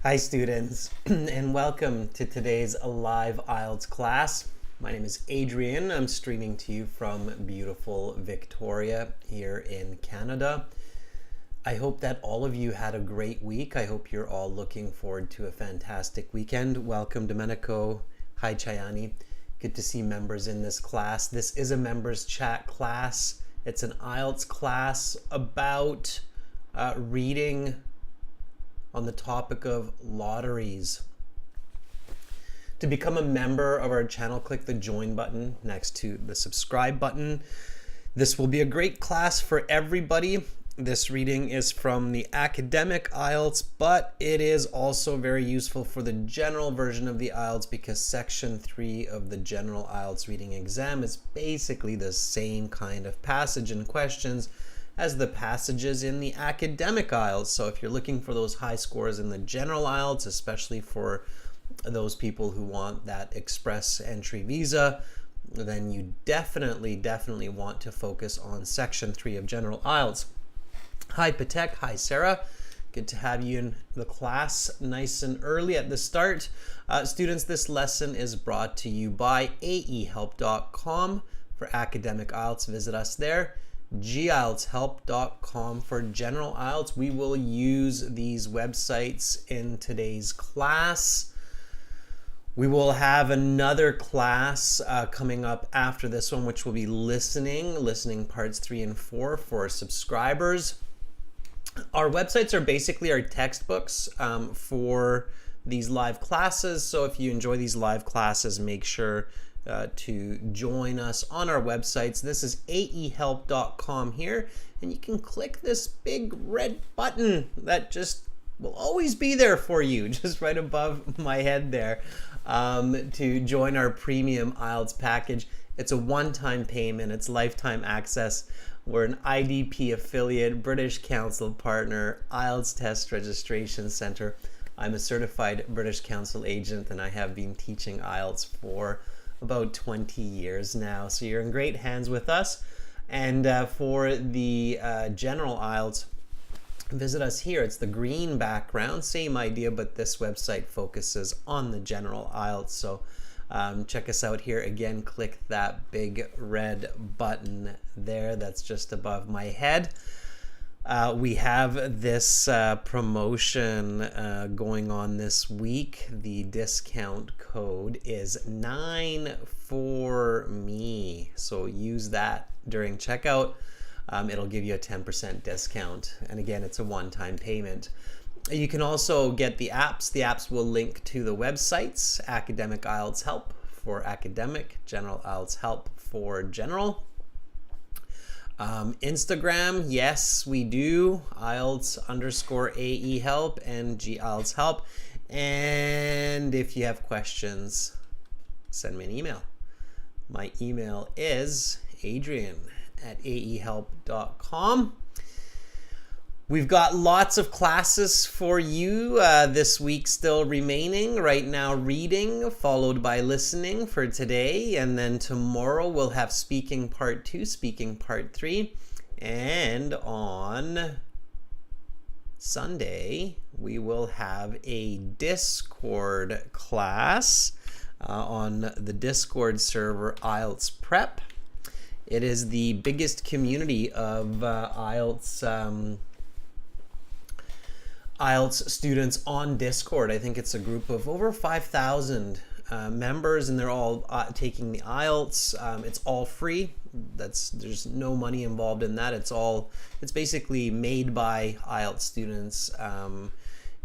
Hi students, and welcome to today's live IELTS class. My name is Adrian. I'm streaming to you from beautiful Victoria here in Canada. I hope that all of you had a great week. I hope you're all looking forward to a fantastic weekend. Welcome, Domenico. Hi, Chayani. Good to see members in this class. This is a members chat class. It's an IELTS class about reading on the topic of lotteries. To become a member of our channel, click the join button next to the subscribe button. This will be a great class for everybody. This reading is from the academic IELTS, but it is also very useful for the general version of the IELTS because section 3 of the general IELTS reading exam is basically the same kind of passage and questions as the passages in the academic IELTS. So if you're looking for those high scores in the general IELTS, especially for those people who want that express entry visa, then you definitely want to focus on section 3 of general IELTS. Hi Patek, hi Sarah. Good to have you in the class nice and early at the start. Students, this lesson is brought to you by aehelp.com for academic IELTS. Visit us there. gieltshelp.com for general IELTS. We will use these websites in today's class. We will have another class coming up after this one, which will be listening parts 3 and 4 for subscribers. Our websites are basically our textbooks for these live classes. So if you enjoy these live classes, make sure to join us on our websites. This is aehelp.com here, and you can click this big red button that just will always be there for you, just right above my head there, to join our premium IELTS package. It's a one-time payment. It's lifetime access. We're an IDP affiliate, British Council partner, IELTS Test Registration Center. I'm a certified British Council agent, and I have been teaching IELTS for about 20 years now. So you're in great hands with us. And for the general IELTS, visit us here. It's the green background, same idea, but this website focuses on the general IELTS. So check us out here. Again, click that big red button there that's just above my head. We have this promotion going on this week. The discount code is 9FOR-ME. So use that during checkout. It'll give you a 10% discount. And again, it's a one-time payment. You can also get the apps. The apps will link to the websites. Academic IELTS Help for academic, General IELTS Help for general. Instagram, yes, we do. IELTS_AE-help and GIELTS help. And if you have questions, send me an email. My email is adrian@aehelp.com. We've got lots of classes for you this week still remaining. Right now, reading, followed by listening for today. And then tomorrow, we'll have speaking part 2, speaking part 3. And on Sunday, we will have a Discord class on the Discord server IELTS Prep. It is the biggest community of IELTS students on Discord. I think it's a group of over 5,000 members, and they're all taking the IELTS. It's all free. There's no money involved in that. It's basically made by IELTS students.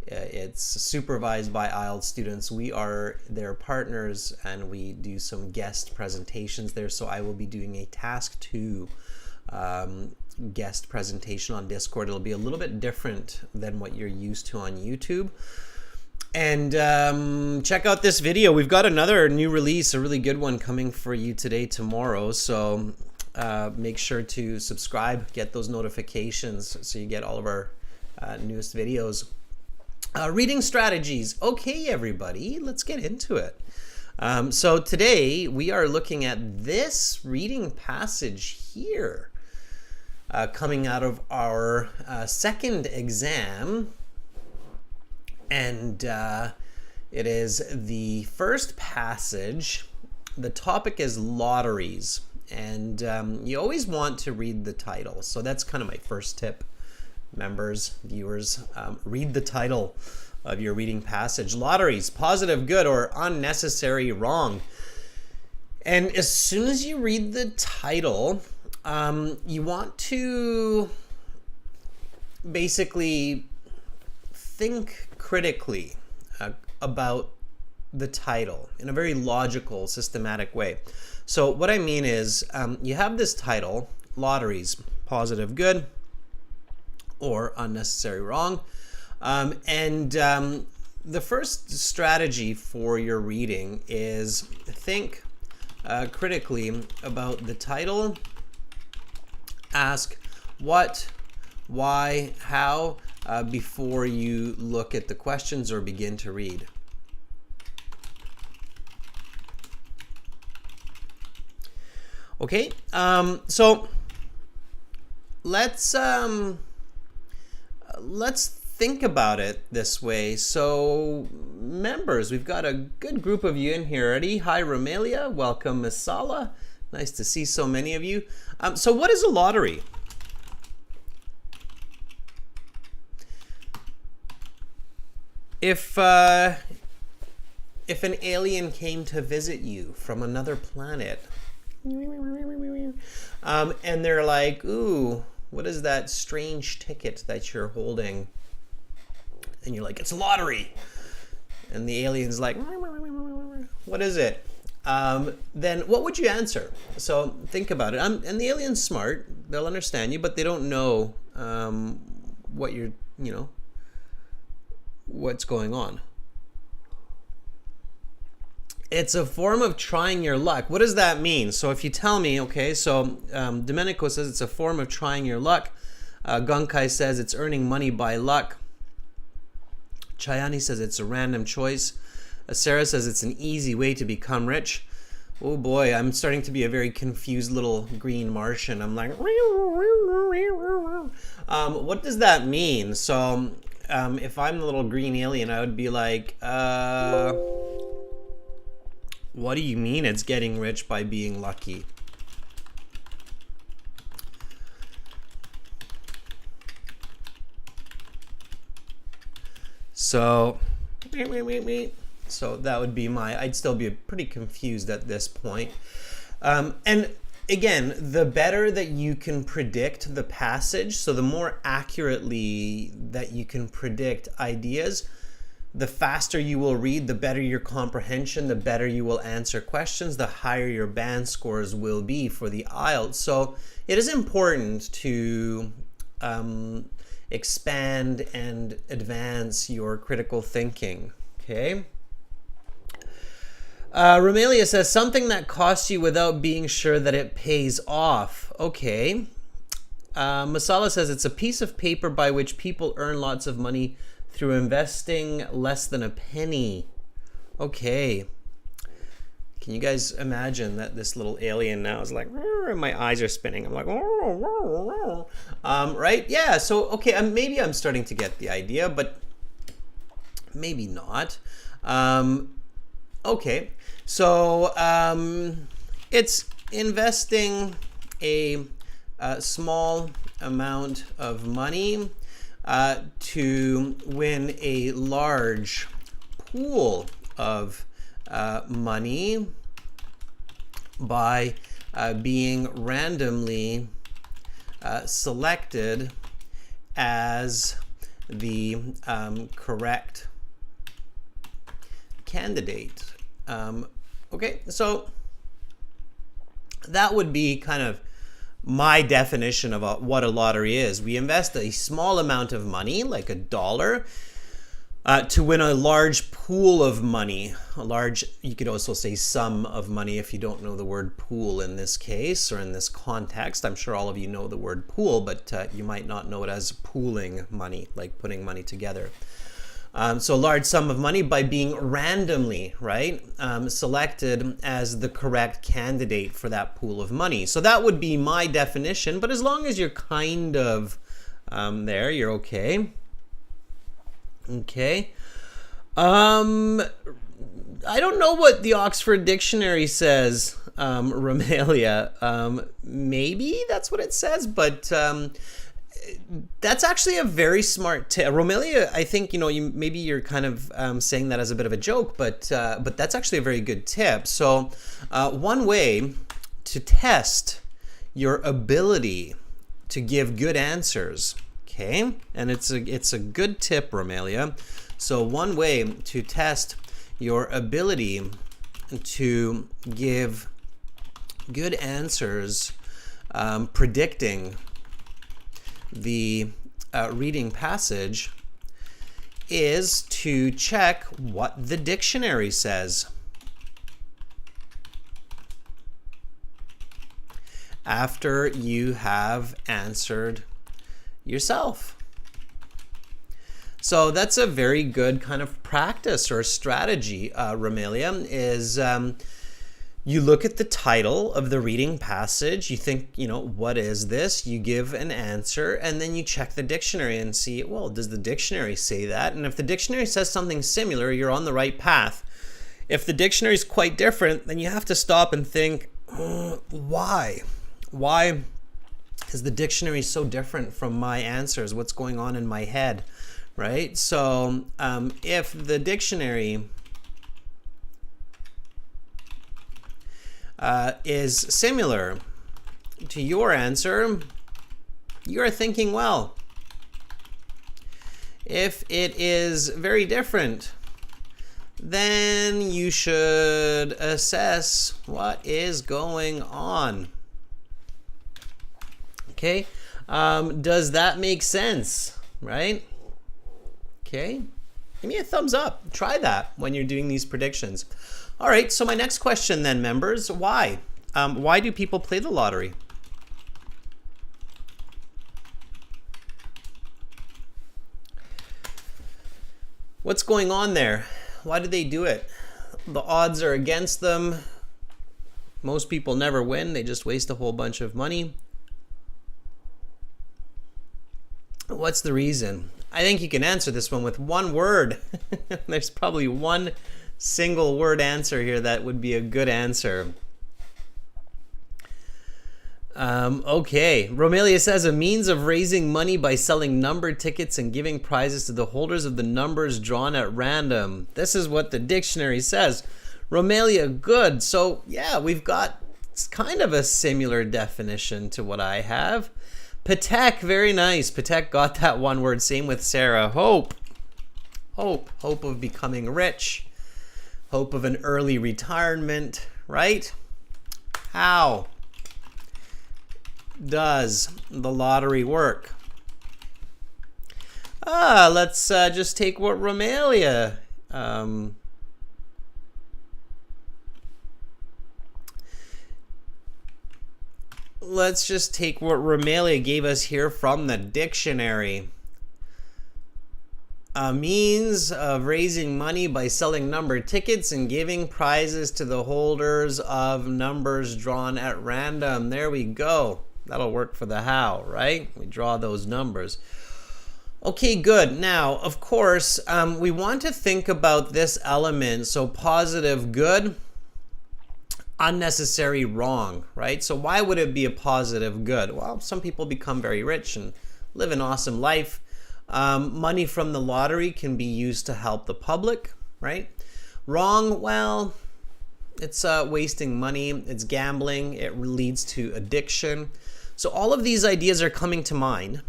It's supervised by IELTS students. We are their partners, and we do some guest presentations there. So I will be doing a task 2 guest presentation on Discord. It'll be a little bit different than what you're used to on YouTube. And check out this video. We've got another new release, a really good one coming for you today, tomorrow. So make sure to subscribe, get those notifications so you get all of our newest videos. Reading strategies. Okay, everybody, let's get into it. So today we are looking at this reading passage here. Coming out of our second exam, and it is the first passage. The topic is lotteries, and you always want to read the title. So that's kind of my first tip, members, viewers. Read the title of your reading passage. Lotteries, positive, good, or unnecessary, wrong. And as soon as you read the title, you want to basically think critically about the title in a very logical, systematic way. So what I mean is, you have this title, lotteries, positive, good, or unnecessary, wrong. The first strategy for your reading is think critically about the title. Ask what, why, how before you look at the questions or begin to read. Okay, so let's think about it this way. So members, we've got a good group of you in here already. Hi Romelia, welcome Masala. Nice to see so many of you. So what is a lottery? If an alien came to visit you from another planet, and they're like, ooh, what is that strange ticket that you're holding? And you're like, it's a lottery. And the alien's like, what is it? Then what would you answer? So think about it. And the alien's smart. They'll understand you, but they don't know what you're, what's going on. It's a form of trying your luck. What does that mean? So if you tell me, okay, so Domenico says it's a form of trying your luck. Gunkai says it's earning money by luck. Chayani says it's a random choice. Sarah says it's an easy way to become rich. Oh boy, I'm starting to be a very confused little green Martian. I'm like, what does that mean? So if I'm the little green alien, I would be like, what do you mean it's getting rich by being lucky? So that would be I'd still be pretty confused at this point. And again, the better that you can predict the passage, so the more accurately that you can predict ideas, the faster you will read, the better your comprehension, the better you will answer questions, the higher your band scores will be for the IELTS. So it is important to expand and advance your critical thinking, okay? Romelia says, something that costs you without being sure that it pays off. Okay. Masala says, it's a piece of paper by which people earn lots of money through investing less than a penny. Okay. Can you guys imagine that this little alien now is like, my eyes are spinning. I'm like, right? Yeah, so, okay, maybe I'm starting to get the idea, but maybe not. Okay, so it's investing a small amount of money to win a large pool of money by being randomly selected as the correct candidate. Okay, so that would be kind of my definition of what a lottery is. We invest a small amount of money, like $1, to win a large pool of money. You could also say sum of money if you don't know the word pool in this case or in this context. I'm sure all of you know the word pool, but you might not know it as pooling money, like putting money together. So a large sum of money by being randomly, right, selected as the correct candidate for that pool of money. So that would be my definition, but as long as you're kind of there, you're okay. Okay. Um, I don't know what the Oxford Dictionary says, Romelia. Maybe that's what it says, but that's actually a very smart tip. Romelia, I think, maybe you're kind of saying that as a bit of a joke, but that's actually a very good tip. So one way to test your ability to give good answers, okay? And it's a good tip, Romelia. So one way to test your ability to give good answers, predicting the reading passage, is to check what the dictionary says. After you have answered yourself. So that's a very good kind of practice or strategy, Romelia, is you look at the title of the reading passage, you think, what is this? You give an answer, and then you check the dictionary and see, well, does the dictionary say that? And if the dictionary says something similar, you're on the right path. If the dictionary is quite different, then you have to stop and think, why? Why is the dictionary so different from my answers? What's going on in my head, right? So if the dictionary is similar to your answer, you're thinking well. If it is very different, then you should assess what is going on. Okay, does that make sense, right? Okay, give me a thumbs up. Try that when you're doing these predictions. All right, so my next question then, members, why? Why do people play the lottery? What's going on there? Why do they do it? The odds are against them. Most people never win. They just waste a whole bunch of money. What's the reason? I think you can answer this one with one word. There's probably one single word answer here that would be a good answer. Okay, Romelia says a means of raising money by selling numbered tickets and giving prizes to the holders of the numbers drawn at random. This is what the dictionary says. Romelia, good. So yeah, we've got kind of a similar definition to what I have. Patek, very nice. Patek got that one word. Same with Sarah. Hope of becoming rich. Hope of an early retirement, right? How does the lottery work? Let's just take what Romelia let's just take what Romelia gave us here from the dictionary. A means of raising money by selling numbered tickets and giving prizes to the holders of numbers drawn at random. There we go. That'll work for the how, right? We draw those numbers. Okay, good. Now, of course, we want to think about this element. So positive, good. Unnecessary, wrong, right? So why would it be a positive good? Well, some people become very rich and live an awesome life. Money from the lottery can be used to help the public, right? Wrong, well, it's wasting money, it's gambling, it leads to addiction. So all of these ideas are coming to mind.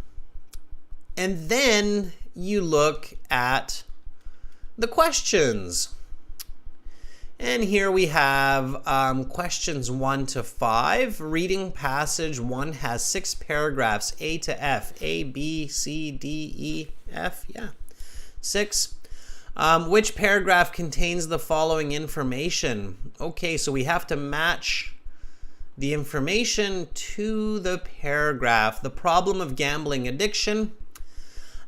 And then you look at the questions. And here we have questions 1 to 5. Reading passage 1 has 6 paragraphs, A to F. A, B, C, D, E, F. Yeah, 6. Which paragraph contains the following information? Okay, so we have to match the information to the paragraph. The problem of gambling addiction.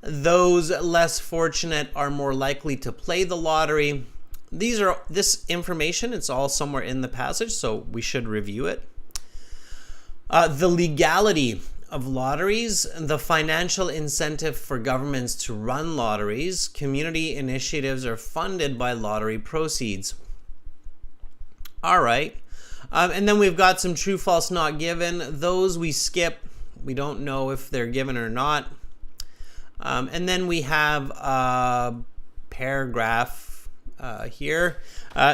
Those less fortunate are more likely to play the lottery. This information, it's all somewhere in the passage, so we should review it. The legality of lotteries, the financial incentive for governments to run lotteries. Community initiatives are funded by lottery proceeds. All right. And then we've got some true, false, not given. Those we skip. We don't know if they're given or not. And then we have a paragraph here.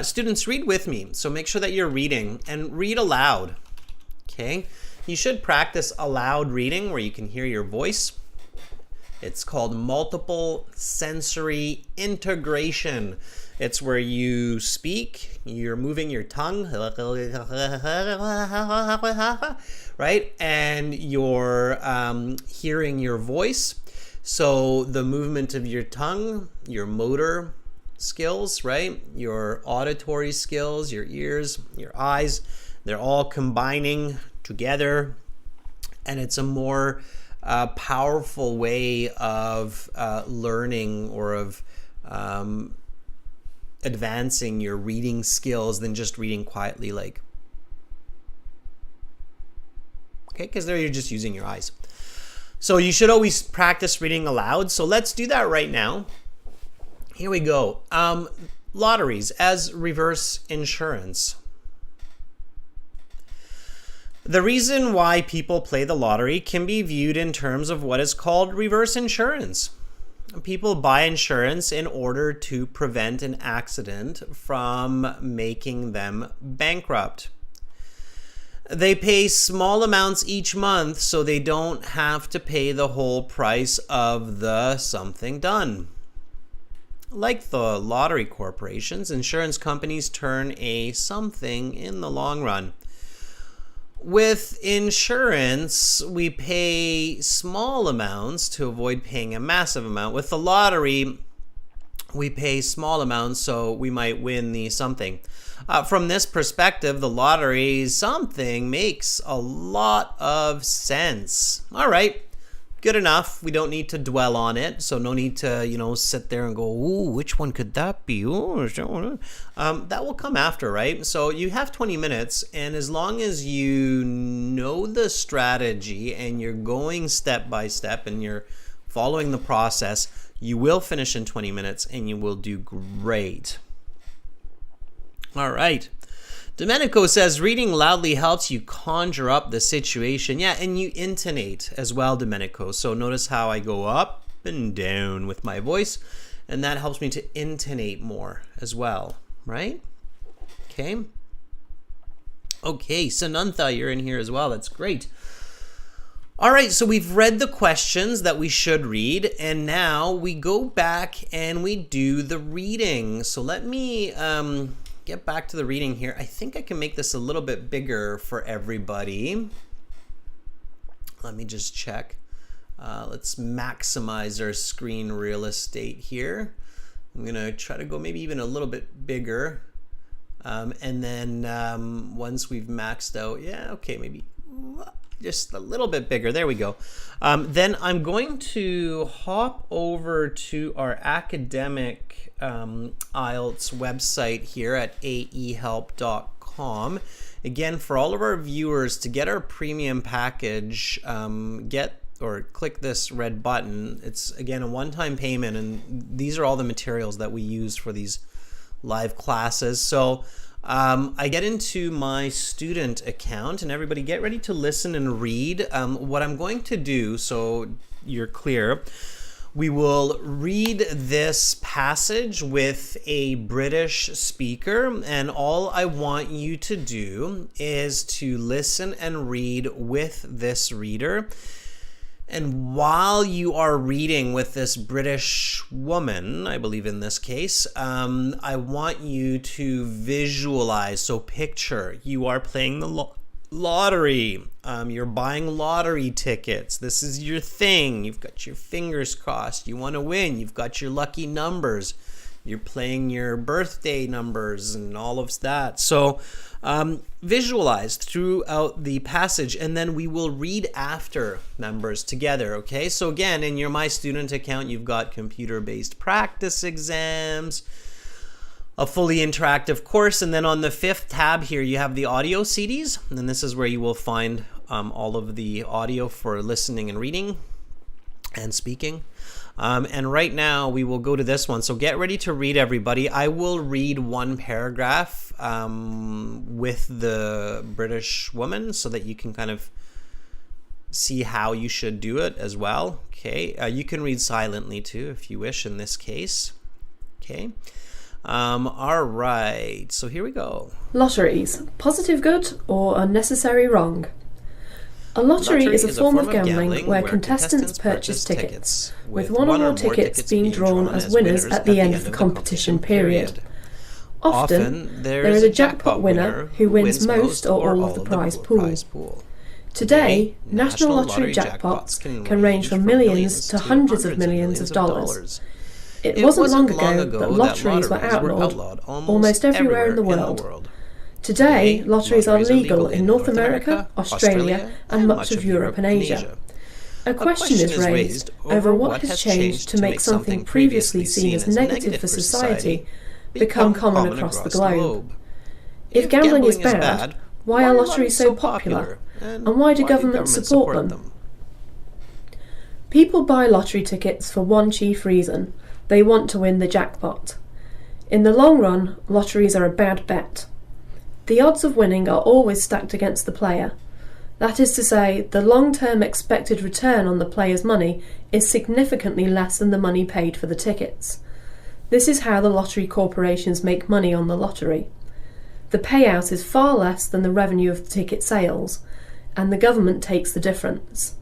Students, read with me. So make sure that you're reading and read aloud. Okay. You should practice aloud reading where you can hear your voice. It's called multiple sensory integration. It's where you speak, you're moving your tongue, right? And you're hearing your voice. So the movement of your tongue, your motor skills, right? Your auditory skills, your ears, your eyes, they're all combining together. And it's a more powerful way of learning or of advancing your reading skills than just reading quietly, like, okay, because there you're just using your eyes. So you should always practice reading aloud. So let's do that right now. Here we go. Lotteries as reverse insurance. The reason why people play the lottery can be viewed in terms of what is called reverse insurance. People buy insurance in order to prevent an accident from making them bankrupt. They pay small amounts each month so they don't have to pay the whole price of the something done. Like the lottery corporations, insurance companies turn a something in the long run. With insurance, we pay small amounts to avoid paying a massive amount. With the lottery, we pay small amounts so we might win the something. From this perspective, the lottery something makes a lot of sense. All right, good enough. We don't need to dwell on it. So no need to, sit there and go, ooh, which one could that be? Ooh, that will come after, right? So you have 20 minutes, and as long as you know the strategy and you're going step by step and you're following the process, you will finish in 20 minutes and you will do great. All right. Domenico says, reading loudly helps you conjure up the situation. Yeah, and you intonate as well, Domenico. So notice how I go up and down with my voice, and that helps me to intonate more as well, right? Okay. Okay, Sanantha, you're in here as well. That's great. All right, so we've read the questions that we should read, and now we go back and we do the reading. So let me get back to the reading here. I think I can make this a little bit bigger for everybody. Let me just check. Let's maximize our screen real estate here. I'm gonna try to go maybe even a little bit bigger. And then once we've maxed out, yeah, okay, maybe just a little bit bigger. There we go. Then I'm going to hop over to our academic IELTS website here at aehelp.com. Again, for all of our viewers, to get our premium package, click this red button. It's, again, a one-time payment, and these are all the materials that we use for these live classes. So I get into my student account, and everybody get ready to listen and read. What I'm going to do, so you're clear, we will read this passage with a British speaker, and all I want you to do is to listen and read with this reader. And while you are reading with this British woman, I believe in this case, I want you to visualize, so picture you are playing the lottery. You're buying lottery tickets. This is your thing. You've got your fingers crossed. You want to win. You've got your lucky numbers. You're playing your birthday numbers and all of that. So visualize throughout the passage, and then we will read after, members, together, okay? So again, in your My Student account, you've got computer-based practice exams, a fully interactive course, and then on the 5th tab here, you have the audio CDs, and this is where you will find all of the audio for listening and reading and speaking. And right now we will go to this one. So get ready to read, everybody. I will read one paragraph with the British woman so that you can kind of see how you should do it as well. Okay. You can read silently too if you wish in this case. Okay. All right. So here we go. Lotteries, positive good or unnecessary wrong? A lottery is a form of gambling where contestants purchase tickets, with one or more tickets being drawn as winners at the end of the competition period. Often, there is a jackpot winner who wins most or all of the prize pool. Today, national lottery jackpots can range from millions to hundreds of millions of dollars. It wasn't long ago that lotteries were outlawed almost everywhere in the world. Today, lotteries are legal in North America, Australia, and much of Europe and Asia. A question is raised over what has changed to make something previously seen as negative for society become common across the globe. If gambling is bad, why are lotteries so popular, and why do governments support them? People buy lottery tickets for one chief reason: they want to win the jackpot. In the long run, lotteries are a bad bet. The odds of winning are always stacked against the player. That is to say, the long-term expected return on the player's money is significantly less than the money paid for the tickets. This is how the lottery corporations make money on the lottery. The payout is far less than the revenue of the ticket sales, and the government takes the difference.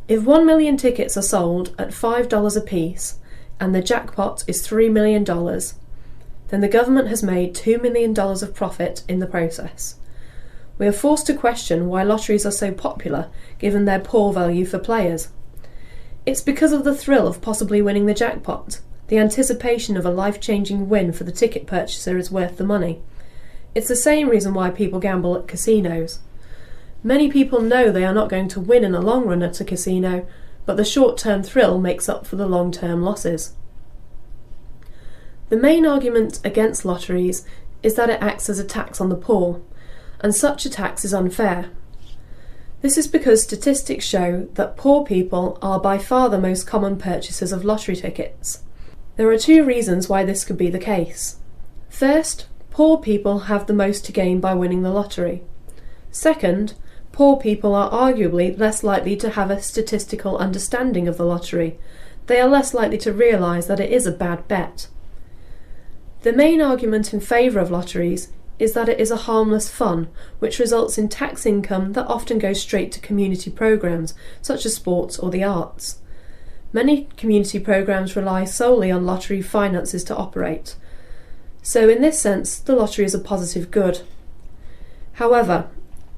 If 1 million tickets are sold at $5 apiece, and the jackpot is $3 million, then the government has made $2 million of profit in the process. We are forced to question why lotteries are so popular given their poor value for players. It's because of the thrill of possibly winning the jackpot. The anticipation of a life-changing win for the ticket purchaser is worth the money. It's the same reason why people gamble at casinos. Many people know they are not going to win in the long run at a casino, but the short-term thrill makes up for the long-term losses. The main argument against lotteries is that it acts as a tax on the poor, and such a tax is unfair. This is because statistics show that poor people are by far the most common purchasers of lottery tickets. There are two reasons why this could be the case. First, poor people have the most to gain by winning the lottery. Second, poor people are arguably less likely to have a statistical understanding of the lottery. They are less likely to realise that it is a bad bet. The main argument in favour of lotteries is that it is a harmless fun, which results in tax income that often goes straight to community programmes, such as sports or the arts. Many community programmes rely solely on lottery finances to operate. So in this sense, the lottery is a positive good. However,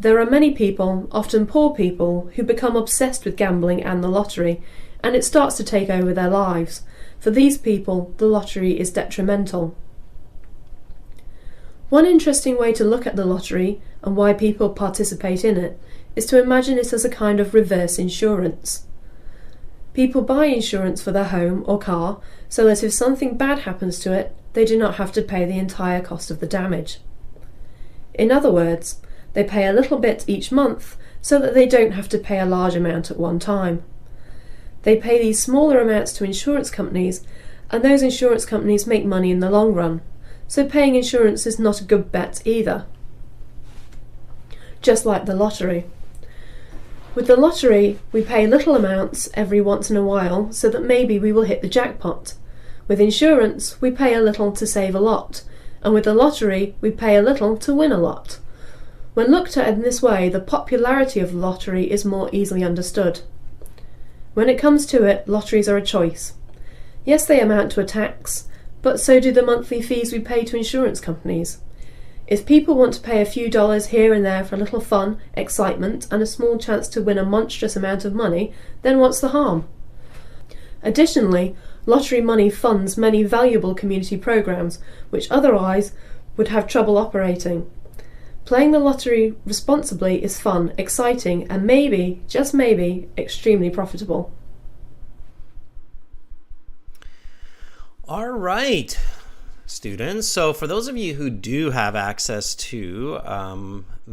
there are many people, often poor people, who become obsessed with gambling and the lottery, and it starts to take over their lives. For these people, the lottery is detrimental. One interesting way to look at the lottery and why people participate in it is to imagine it as a kind of reverse insurance. People buy insurance for their home or car so that if something bad happens to it, they do not have to pay the entire cost of the damage. In other words, they pay a little bit each month so that they don't have to pay a large amount at one time. They pay these smaller amounts to insurance companies, and those insurance companies make money in the long run. So paying insurance is not a good bet either. Just like the lottery. With the lottery, we pay little amounts every once in a while so that maybe we will hit the jackpot. With insurance, we pay a little to save a lot, and with the lottery, we pay a little to win a lot. When looked at in this way, the popularity of the lottery is more easily understood. When it comes to it, lotteries are a choice. Yes, they amount to a tax, but so do the monthly fees we pay to insurance companies. If people want to pay a few dollars here and there for a little fun, excitement, and a small chance to win a monstrous amount of money, then what's the harm? Additionally, lottery money funds many valuable community programs which otherwise would have trouble operating. Playing the lottery responsibly is fun, exciting, and maybe, just maybe, extremely profitable. All right, students. So for those of you who do have access to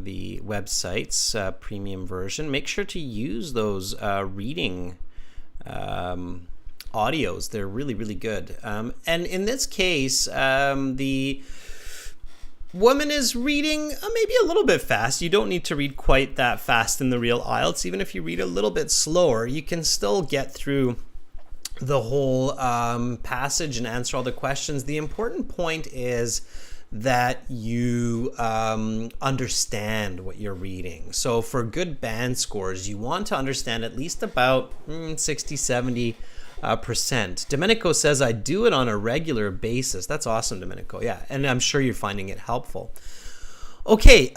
the website's premium version, make sure to use those reading audios. They're really, really good. And in this case, the woman is reading maybe a little bit fast. You don't need to read quite that fast in the real IELTS. Even if you read a little bit slower, you can still get through the whole passage and answer all the questions. The important point is that you understand what you're reading. So for good band scores, you want to understand at least about 60-70%. Domenico says, I do it on a regular basis. That's awesome, Domenico. Yeah, and I'm sure you're finding it helpful. Okay,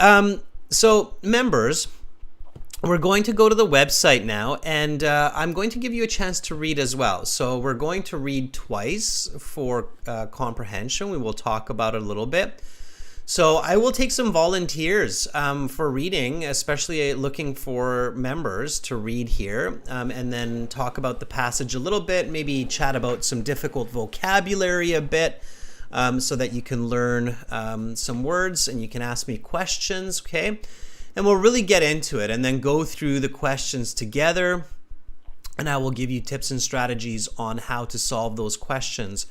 so members, we're going to go to the website now, and I'm going to give you a chance to read as well. So we're going to read twice for comprehension. We will talk about it a little bit. So I will take some volunteers for reading, especially looking for members to read here, and then talk about the passage a little bit, maybe chat about some difficult vocabulary a bit, so that you can learn some words and you can ask me questions, okay? And we'll really get into it and then go through the questions together, and I will give you tips and strategies on how to solve those questions.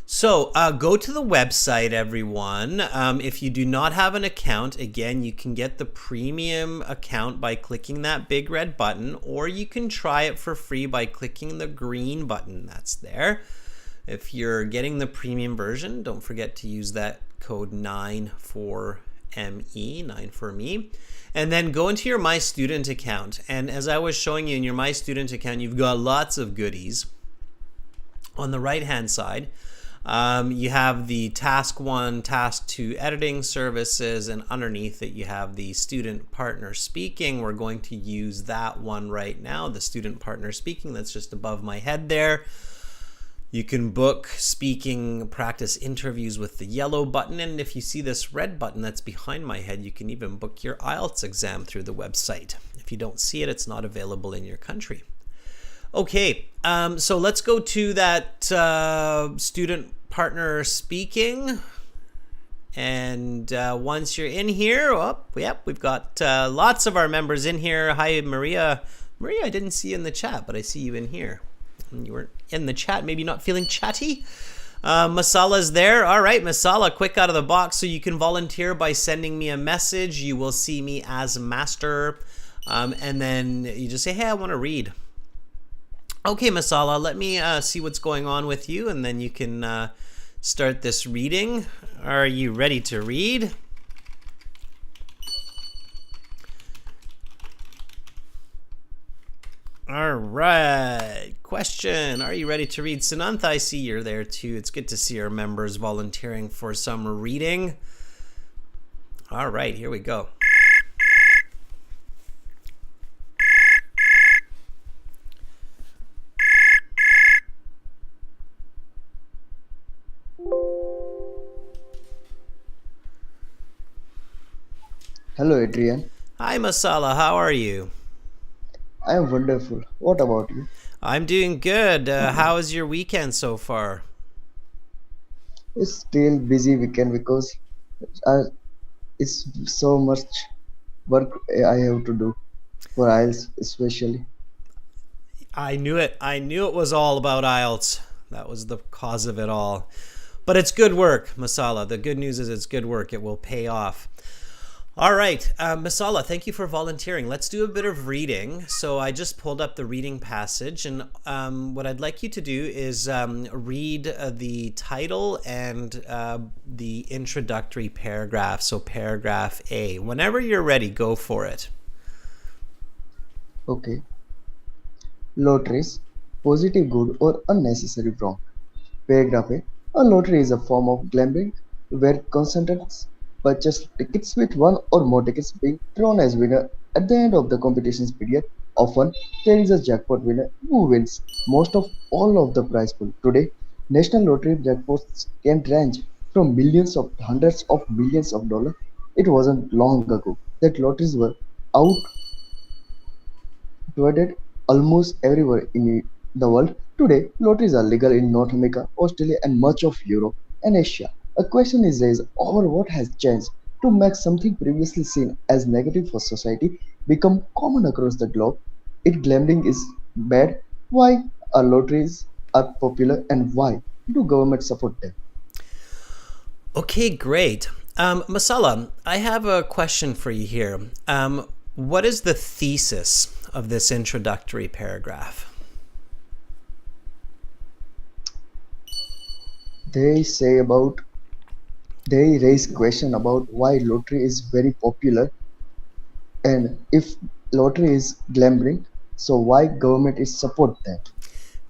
So go to the website, everyone. If you do not have an account, again, you can get the premium account by clicking that big red button, or you can try it for free by clicking the green button that's there. If you're getting the premium version, don't forget to use that code 9 for me, and then go into your My Student account. And as I was showing you in your My Student account, you've got lots of goodies. On the right hand side, you have the task 1, task 2 editing services, and underneath it you have the student partner speaking. We're going to use that one right now, the student partner speaking. That's just above my head there. You can book speaking practice interviews with the yellow button, and if you see this red button that's behind my head, you can even book your IELTS exam through the website. If you don't see it, it's not available in your country. Okay, so let's go to that student partner speaking, and once you're in here, yep, we've got lots of our members in here. Hi, Maria. Maria, I didn't see you in the chat, but I see you in here. You weren't in the chat, maybe not feeling chatty. Masala's there. All right, Masala, quick out of the box. So you can volunteer by sending me a message. You will see me as master, and then you just say, hey, I want to read. Okay, Masala, let me see what's going on with you, and then you can start this reading. Are you ready to read? All right. Question. Are you ready to read? Sunantha, I see you're there too. It's good to see our members volunteering for some reading. All right, here we go. Hello, Adrian. Hi, Masala. How are you? I am wonderful. What about you? I'm doing good. How is your weekend so far? It's still busy weekend because I, it's so much work I have to do for IELTS especially. I knew it. I knew it was all about IELTS. That was the cause of it all. But it's good work, Masala. The good news is it's good work. It will pay off. All right, Masala, thank you for volunteering. Let's do a bit of reading. So I just pulled up the reading passage, and what I'd like you to do is read the title and the introductory paragraph, so paragraph A. Whenever you're ready, go for it. Okay. Lotteries, positive good or unnecessary wrong. Paragraph A. A lottery is a form of gambling where contestants purchase tickets with one or more tickets being drawn as winner at the end of the competition's period. Often, there is a jackpot winner who wins most of all of the prize pool. Today, national lottery jackpots can range from millions of hundreds of millions of dollars. It wasn't long ago that lotteries were outdated almost everywhere in the world. Today, lotteries are legal in North America, Australia, and much of Europe and Asia. A question is raised over what has changed. to make something previously seen as negative for society become common across the globe. If gambling is bad, why are lotteries are popular and why do governments support them? Okay, great. Masala, I have a question for you here. What is the thesis of this introductory paragraph? They say about they raise question about why lottery is very popular and if lottery is gambling, so why government is support that?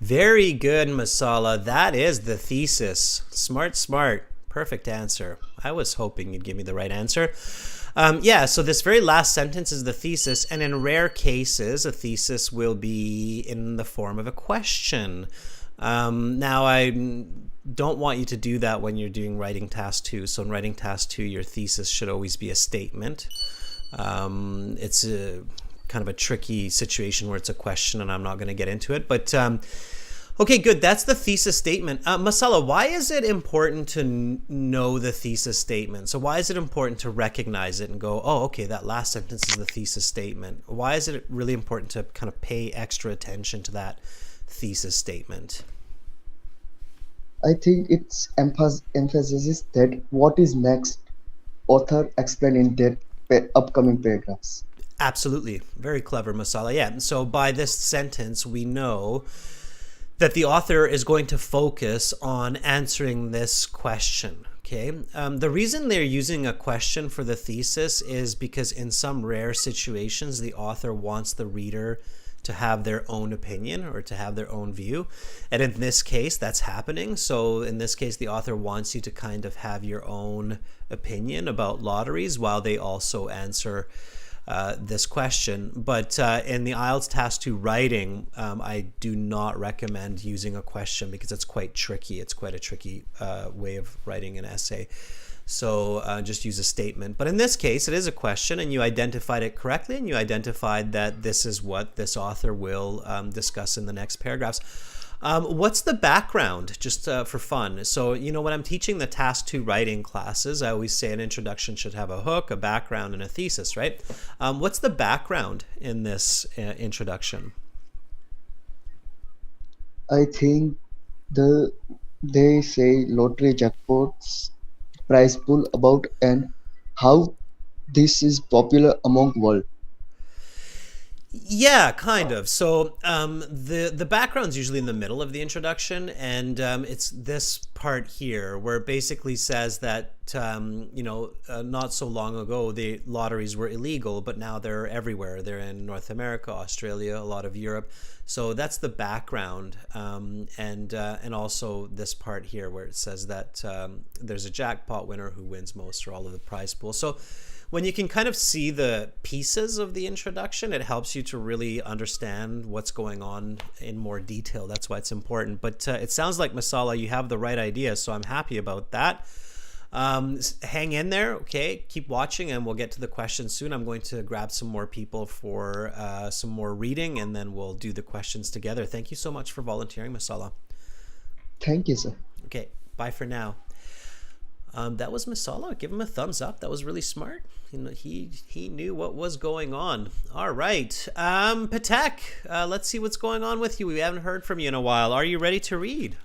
Very good, Masala. That is the thesis. Smart, smart. Perfect answer. I was hoping you'd give me the right answer. Yeah, so this very last sentence is the thesis, and in rare cases, a thesis will be in the form of a question. Now, I don't want you to do that when you're doing writing task 2. So in writing task 2, your thesis should always be a statement. It's a kind of a tricky situation where it's a question, and I'm not going to get into it. But okay, good. That's the thesis statement. Masala, why is it important to know the thesis statement? So why is it important to recognize it and go, oh, okay, that last sentence is the thesis statement? Why is it really important to kind of pay extra attention to that thesis statement? I think it's emphasizes that what is next author explain in their upcoming paragraphs. Absolutely. Very clever, Masala. Yeah. So by this sentence, we know that the author is going to focus on answering this question. Okay. The reason they're using a question for the thesis is because in some rare situations, the author wants the reader to have their own opinion or to have their own view. And in this case, that's happening. So in this case, the author wants you to kind of have your own opinion about lotteries while they also answer this question. But in the IELTS Task 2 writing, I do not recommend using a question because it's quite tricky. It's quite a tricky way of writing an essay. So just use a statement. But in this case, it is a question, and you identified it correctly, and you identified that this is what this author will discuss in the next paragraphs. What's the background, just for fun? So, when I'm teaching the Task 2 writing classes, I always say an introduction should have a hook, a background, and a thesis, right? What's the background in this introduction? I think the they say lottery jackpots prize pool about and how this is popular among world. Yeah, kind of. So the background's usually in the middle of the introduction, and it's this part here where it basically says that not so long ago the lotteries were illegal, but now they're everywhere. They're in North America, Australia, a lot of Europe. So that's the background, and also this part here where it says that there's a jackpot winner who wins most or all of the prize pool. So when you can kind of see the pieces of the introduction, it helps you to really understand what's going on in more detail. That's why it's important. But it sounds like, Masala, you have the right idea, so I'm happy about that. Hang in there, okay? Keep watching, and we'll get to the questions soon. I'm going to grab some more people for some more reading, and then we'll do the questions together. Thank you so much for volunteering, Masala. Thank you, sir. Okay, bye for now. That was Masala. Give him a thumbs up. That was really smart. He knew what was going on. All right, Patek, let's see what's going on with you. We haven't heard from you in a while. Are you ready to read?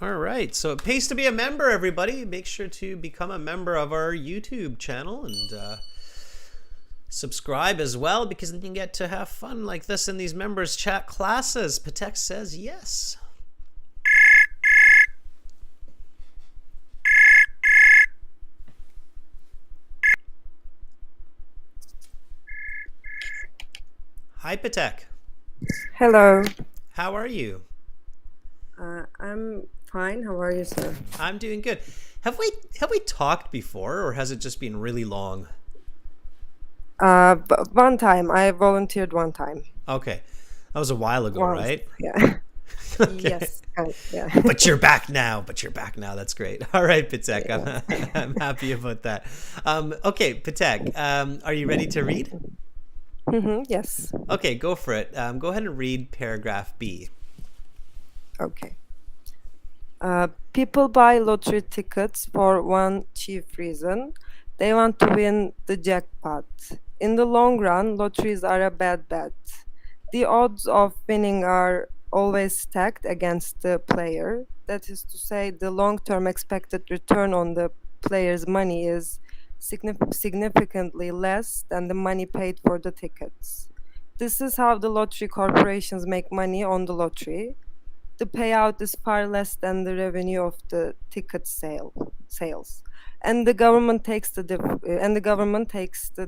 All right, so it pays to be a member, everybody. Make sure to become a member of our YouTube channel and subscribe as well, because then you can get to have fun like this in these members chat classes. Patek says yes. Hi, Patek. Hello. How are you? I'm fine. How are you, sir? I'm doing good. Have we talked before, or has it just been really long? One time. I volunteered one time. Okay. That was a while ago, Once. right? Yeah. Okay. Yes. Yeah. But you're back now. That's great. All right, Patek. I'm happy about that. Okay, Patek, are you ready to read? Yes. Okay, go for it. Go ahead and read paragraph B. Okay. People buy lottery tickets for one chief reason. They want to win the jackpot. In the long run, lotteries are a bad bet. The odds of winning are always stacked against the player. That is to say, the long term expected return on the player's money is significantly less than the money paid for the tickets. This is how the lottery corporations make money on the lottery. The payout is far less than the revenue of the ticket sales, and the government takes the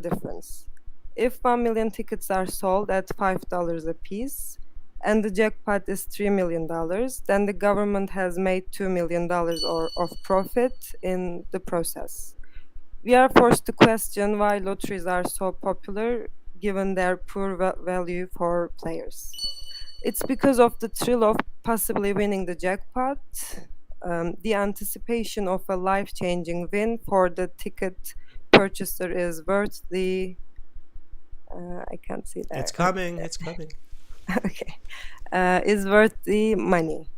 difference. If 1 million tickets are sold at $5 a piece, and the jackpot is $3 million, then the government has made $2 million of profit in the process. We are forced to question why lotteries are so popular given their poor value for players. It's because of the thrill of possibly winning the jackpot, the anticipation of a life-changing win for the ticket purchaser is worth the. I can't see there. It's coming. It's coming. Okay, is worth the money.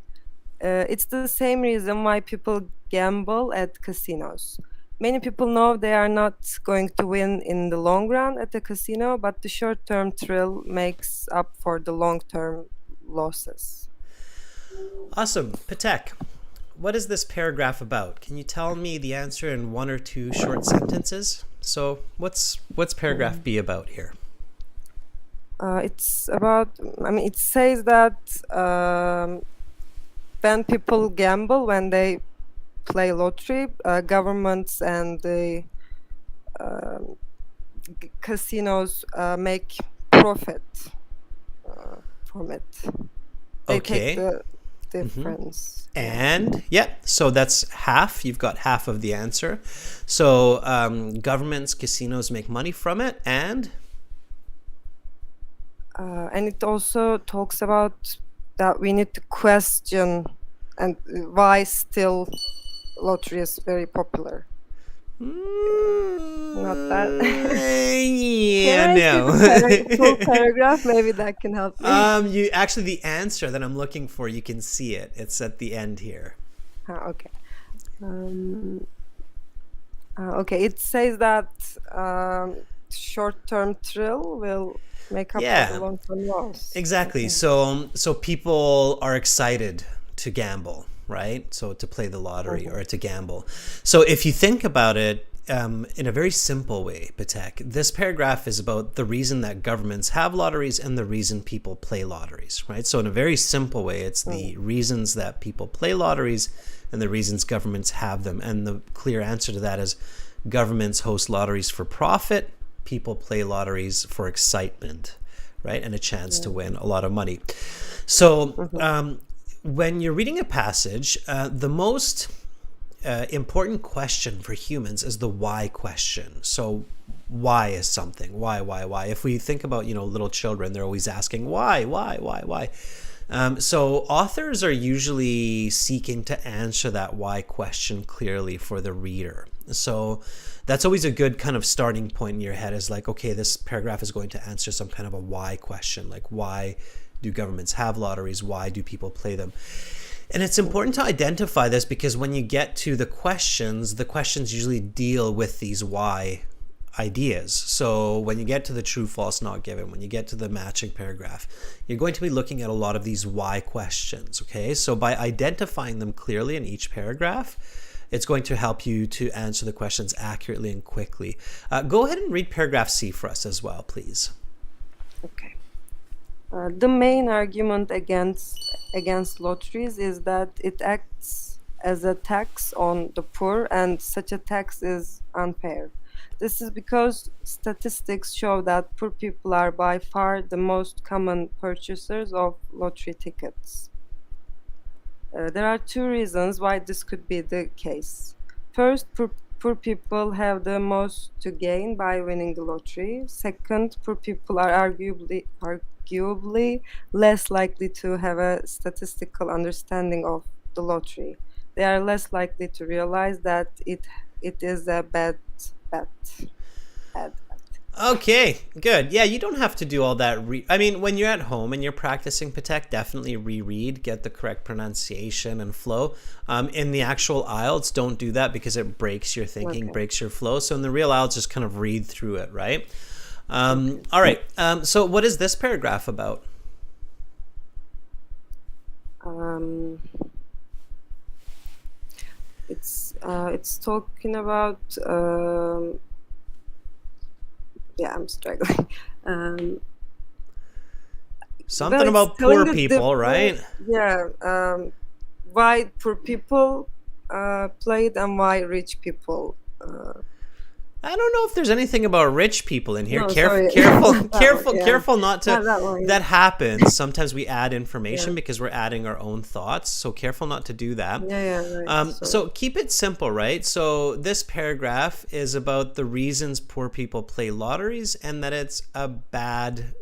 It's the same reason why people gamble at casinos. Many people know they are not going to win in the long run at the casino, but the short-term thrill makes up for the long-term losses. Awesome. Patek, what is this paragraph about? Can you tell me the answer in one or two short sentences? So what's paragraph B about here? It's about, it says that when people gamble, when they play lottery, governments and the casinos make profit from it. They Okay. take the difference. And yeah, so that's half. You've got half of the answer. So governments, casinos make money from it, and it also talks about that we need to question and why still lottery is very popular. Not that. Yeah, Can I see the full no. paragraph? Maybe that can help me. You actually, the answer that I'm looking for, you can see it. It's at the end here. Okay. Okay. It says that short-term thrill will make up for the long-term loss. Exactly. So people are excited to gamble, right? So to play the lottery or to gamble. So if you think about it in a very simple way, Patek, this paragraph is about the reason that governments have lotteries and the reason people play lotteries, right? So in a very simple way, it's the reasons that people play lotteries and the reasons governments have them. And the clear answer to that is governments host lotteries for profit, people play lotteries for excitement, right? And a chance to win a lot of money. So when you're reading a passage, the most important question for humans is the why question. So why is something? Why? If we think about, little children, they're always asking why? So authors are usually seeking to answer that why question clearly for the reader. So that's always a good kind of starting point in your head, is like, okay, this paragraph is going to answer some kind of a why question, like why do governments have lotteries? Why do people play them? And it's important to identify this because when you get to the questions usually deal with these why ideas. So when you get to the true, false, not given, when you get to the matching paragraph, you're going to be looking at a lot of these why questions, okay? So by identifying them clearly in each paragraph, it's going to help you to answer the questions accurately and quickly. Go ahead and read paragraph C for us as well, please. Okay. The main argument against lotteries is that it acts as a tax on the poor, and such a tax is unfair. This is because statistics show that poor people are by far the most common purchasers of lottery tickets. There are two reasons why this could be the case. First, poor people have the most to gain by winning the lottery. Second, poor people are arguably less likely to have a statistical understanding of the lottery. They are less likely to realize that it is a bad bet. Okay, good. Yeah, you don't have to do all that. I mean, when you're at home and you're practicing Patek, definitely reread, get the correct pronunciation and flow. In the actual IELTS, don't do that because it breaks your thinking, Okay. breaks your flow. So in the real IELTS, just kind of read through it, right? All right. So what is this paragraph about? Um, it's talking about yeah, I'm struggling. Something Well, it's about telling poor the people, right? Yeah, why poor people played and why rich people. I don't know if there's anything about rich people in here. No, Careful, sorry. careful, That one, careful, yeah. careful not to. Not that one, yeah. That happens. Sometimes we add information Yeah. because we're adding our own thoughts. So careful not to do that. Yeah, right. So keep it simple, right? So this paragraph is about the reasons poor people play lotteries and that it's a bad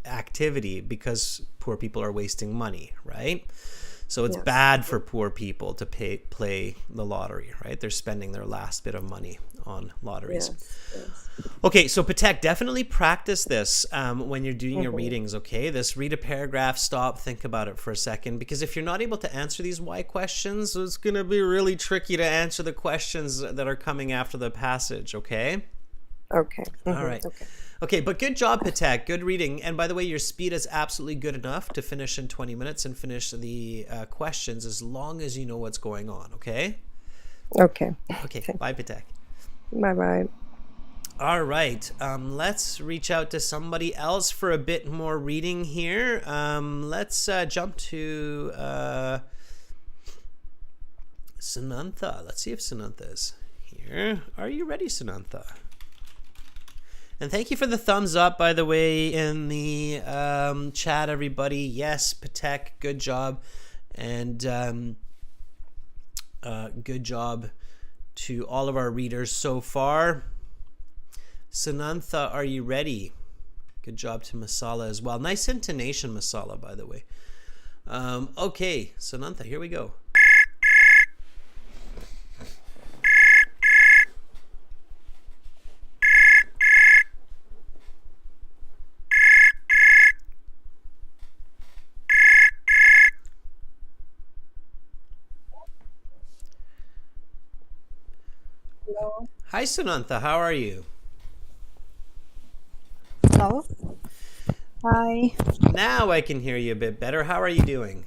activity because poor people are wasting money, right? So it's Yes. bad for poor people to play the lottery, right? They're spending their last bit of money on lotteries. Yes. Okay, so Patek, definitely practice this when you're doing your readings, okay? Read a paragraph, stop, think about it for a second, because if you're not able to answer these why questions, it's going to be really tricky to answer the questions that are coming after the passage, okay? Okay. All right. Okay, but good job, Patek. Good reading. And by the way, your speed is absolutely good enough to finish in 20 minutes and finish the questions as long as you know what's going on, okay? Okay. Okay, bye, Patek. Bye. All right, let's reach out to somebody else for a bit more reading here. Let's jump to Sanantha. Let's see if Sanantha is here. Are you ready, Sanantha? And thank you for the thumbs up, by the way, in the chat, everybody. Yes, Patek, good job. And good job to all of our readers so far. Sanantha, are you ready? Good job to Masala as well. Nice intonation, Masala, by the way. Okay, Sanantha, here we go. Hello. Hi, Sanantha, how are you? Hello. Hi. Now I can hear you a bit better. How are you doing?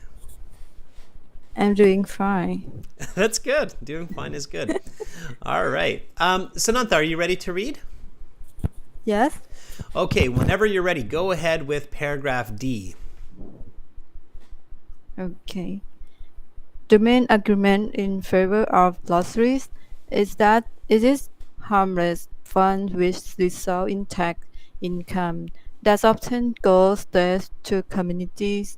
I'm doing fine. That's good. Doing fine is good. All right. Sanantha, are you ready to read? Yes. Okay, whenever you're ready, go ahead with paragraph D. Okay. The main argument in favor of lotteries is that it is harmless fund which result in tax income that often goes there to communities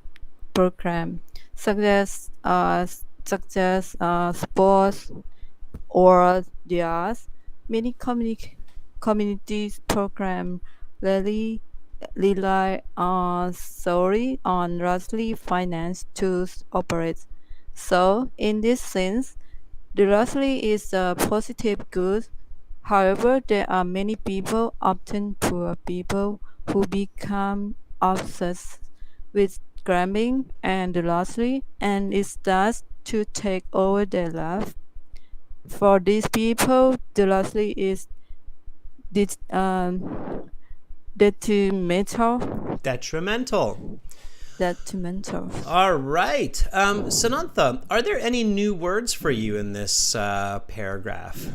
program such as sports or the arts. Many communities program rarely rely solely on lottery finance to operate. So, in this sense, the lottery is a positive good. However, there are many people, often poor people, who become obsessed with gambling and the lottery, and it starts to take over their life. For these people, the lottery is det- um, detrimental. Detrimental. Detrimental. All right. Sanantha, are there any new words for you in this paragraph?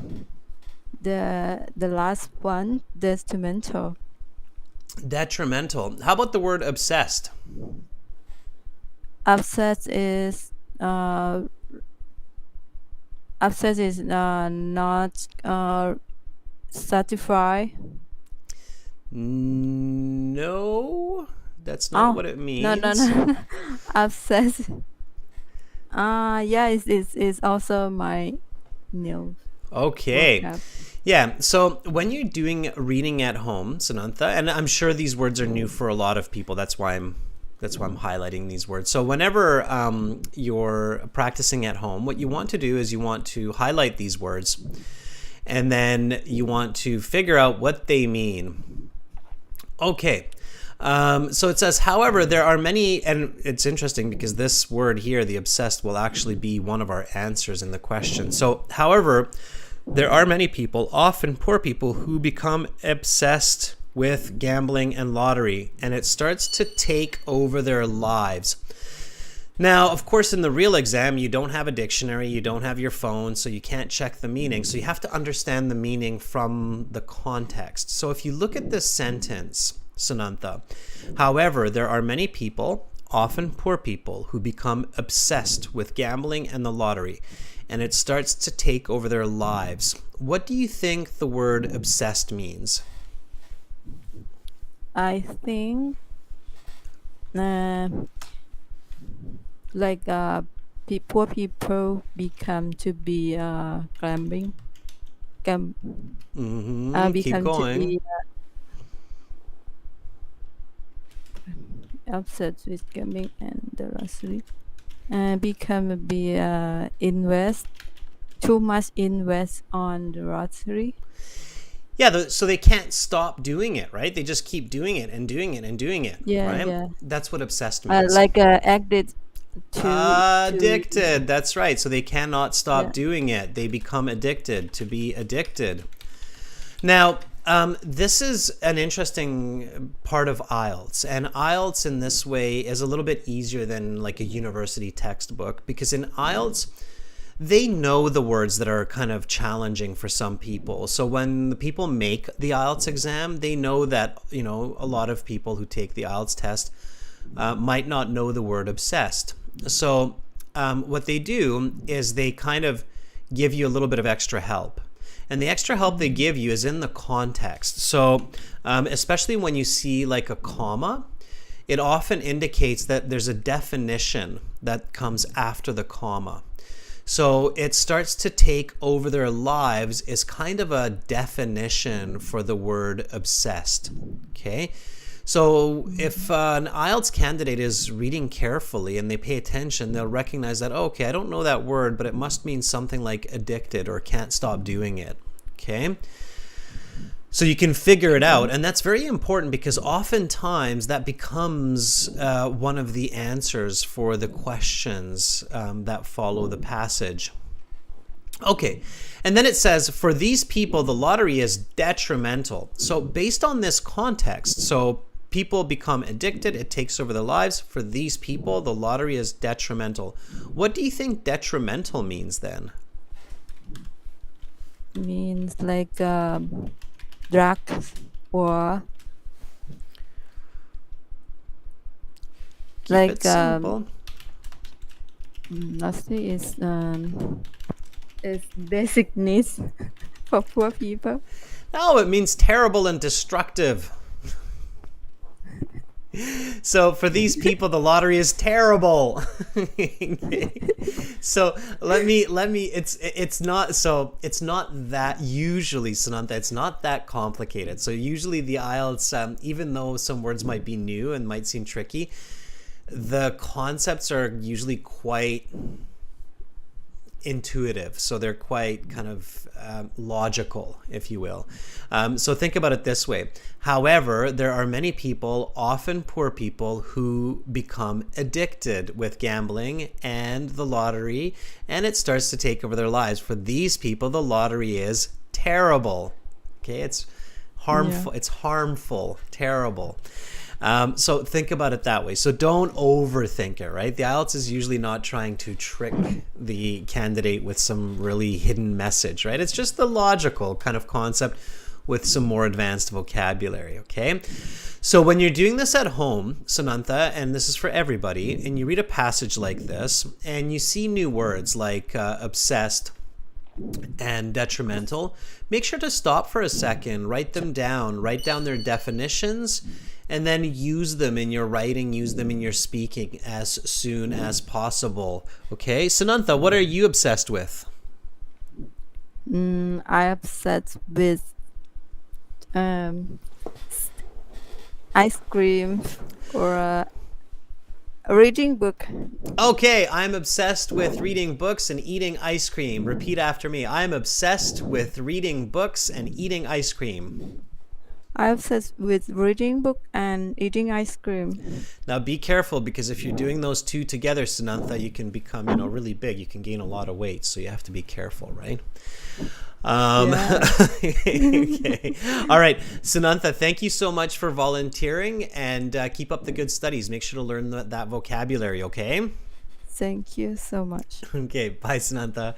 The last one, detrimental. Detrimental. How about the word obsessed? Upset is not certified. No, that's not what it means. No. Upset. Yeah, it's also my new. Okay. vocab. Yeah, so when you're doing reading at home, Sanantha, and I'm sure these words are new for a lot of people. That's why I'm highlighting these words. So whenever you're practicing at home, what you want to do is you want to highlight these words. and then you want to figure out what they mean. Okay. So it says, however, there are many, and it's interesting because this word here, the obsessed, will actually be one of our answers in the question. So, however, there are many people, often poor people, who become obsessed with gambling and lottery, and it starts to take over their lives. Now, of course, in the real exam, you don't have a dictionary, you don't have your phone, so you can't check the meaning. So you have to understand the meaning from the context. So if you look at this sentence, Sunantha, however, there are many people, often poor people, who become obsessed with gambling and the lottery, and it starts to take over their lives. What do you think the word obsessed means? I think like poor people become to be gambling, Keep become to going. be upset with gambling and the lottery, become be invest too much invest on the lottery. Yeah, so they can't stop doing it, right? They just keep doing it and doing it and doing it, Yeah, right? yeah. That's what obsessed means. Like addicted to Addicted, that's right. So they cannot stop Yeah. doing it. They become addicted, to be addicted. Now, this is an interesting part of IELTS, and IELTS in this way is a little bit easier than like a university textbook, because in IELTS, they know the words that are kind of challenging for some people. So when the people make the IELTS exam, they know that, you know, a lot of people who take the IELTS test might not know the word obsessed. So what they do is they kind of give you a little bit of extra help. And the extra help they give you is in the context. So especially when you see like a comma, it often indicates that there's a definition that comes after the comma. So it starts to take over their lives is kind of a definition for the word obsessed. Okay. So if an IELTS candidate is reading carefully and they pay attention, they'll recognize that, oh, okay, I don't know that word, but it must mean something like addicted or can't stop doing it. Okay. So you can figure it out. And that's very important because oftentimes that becomes one of the answers for the questions that follow the passage. Okay. And then it says, for these people, the lottery is detrimental. So based on this context, so people become addicted, it takes over their lives. For these people, the lottery is detrimental. What do you think detrimental means then? Means like drugs or Keep like it simple. lottery is basic needs for poor people. No, it means terrible and destructive. So for these people, the lottery is terrible. So let me it's not that usually, Sunantha, it's not that complicated. So usually the IELTS, even though some words might be new and might seem tricky, the concepts are usually quite intuitive, so they're quite kind of logical, if you will. So think about it this way. However, there are many people, often poor people, who become addicted with gambling and the lottery, and it starts to take over their lives. For these people, the lottery is terrible. Okay, it's harmful. Yeah. It's harmful, terrible. So think about it that way. So don't overthink it, right? The IELTS is usually not trying to trick the candidate with some really hidden message, right? It's just the logical kind of concept with some more advanced vocabulary, okay? So when you're doing this at home, Sunantha, and this is for everybody, and you read a passage like this, and you see new words like obsessed and detrimental, make sure to stop for a second, write them down, write down their definitions, and then use them in your writing, use them in your speaking as soon as possible. Okay, Sunantha, what are you obsessed with? I obsessed with ice cream or A reading book. Okay, I'm obsessed with reading books and eating ice cream. Repeat after me. I'm obsessed with reading books and eating ice cream. I'm obsessed with reading book and eating ice cream. Now be careful, because if you're doing those two together, Sanantha, you can become, really big. You can gain a lot of weight, so you have to be careful, right? Okay. All right, Sanantha, thank you so much for volunteering, and keep up the good studies. Make sure to learn that vocabulary, okay? Thank you so much. Okay, bye, Sanantha.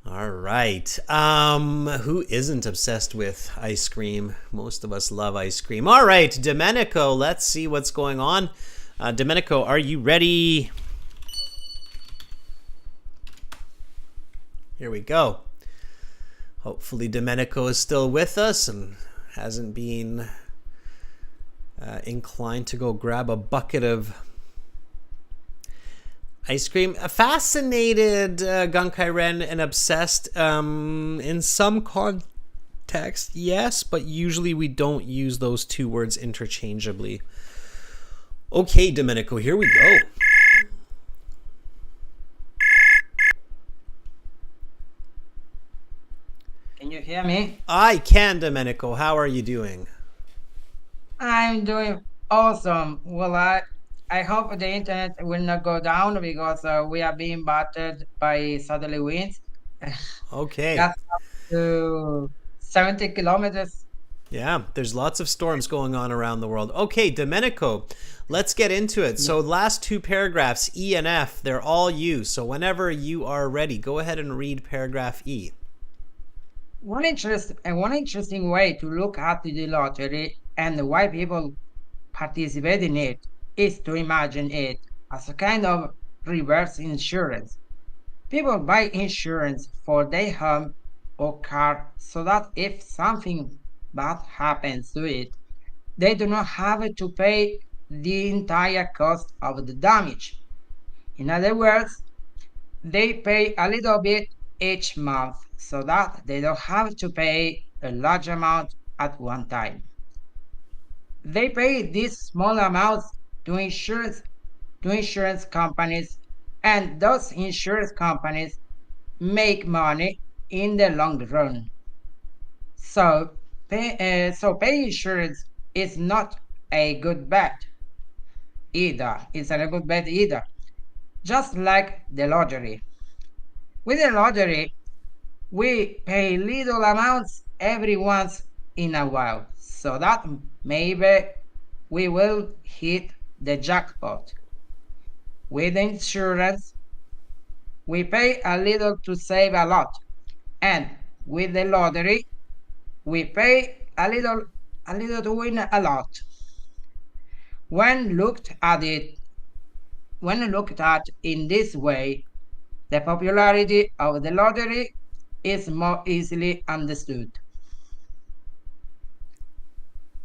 All right. Who isn't obsessed with ice cream? Most of us love ice cream. All right, Domenico, let's see what's going on. Domenico, are you ready? Here we go. Hopefully Domenico is still with us and hasn't been inclined to go grab a bucket of ice cream. Fascinated, Gunkai Ren, and obsessed in some context, yes, but usually we don't use those two words interchangeably. Okay, Domenico, here we go. Can you hear me? I can, Domenico. How are you doing? I'm doing awesome. Well, I hope the internet will not go down because we are being battered by southerly winds. Okay. That's up to 70 kilometers. Yeah, there's lots of storms going on around the world. Okay, Domenico, let's get into it. So last two paragraphs, E and F, they're all you. So whenever you are ready, go ahead and read paragraph E. One interesting way to look at the lottery and why people participate in it is to imagine it as a kind of reverse insurance. People buy insurance for their home or car so that if something bad happens to it, they do not have to pay the entire cost of the damage. In other words, they pay a little bit each month so that they don't have to pay a large amount at one time. They pay these small amounts to insurance companies, and those insurance companies make money in the long run. So pay insurance is not a good bet either. It's not a good bet either. Just like the lottery. With the lottery, we pay little amounts every once in a while, so that maybe we will hit the jackpot. With insurance, we pay a little to save a lot, and with the lottery, we pay a little to win a lot. When looked at in this way, the popularity of the lottery is more easily understood.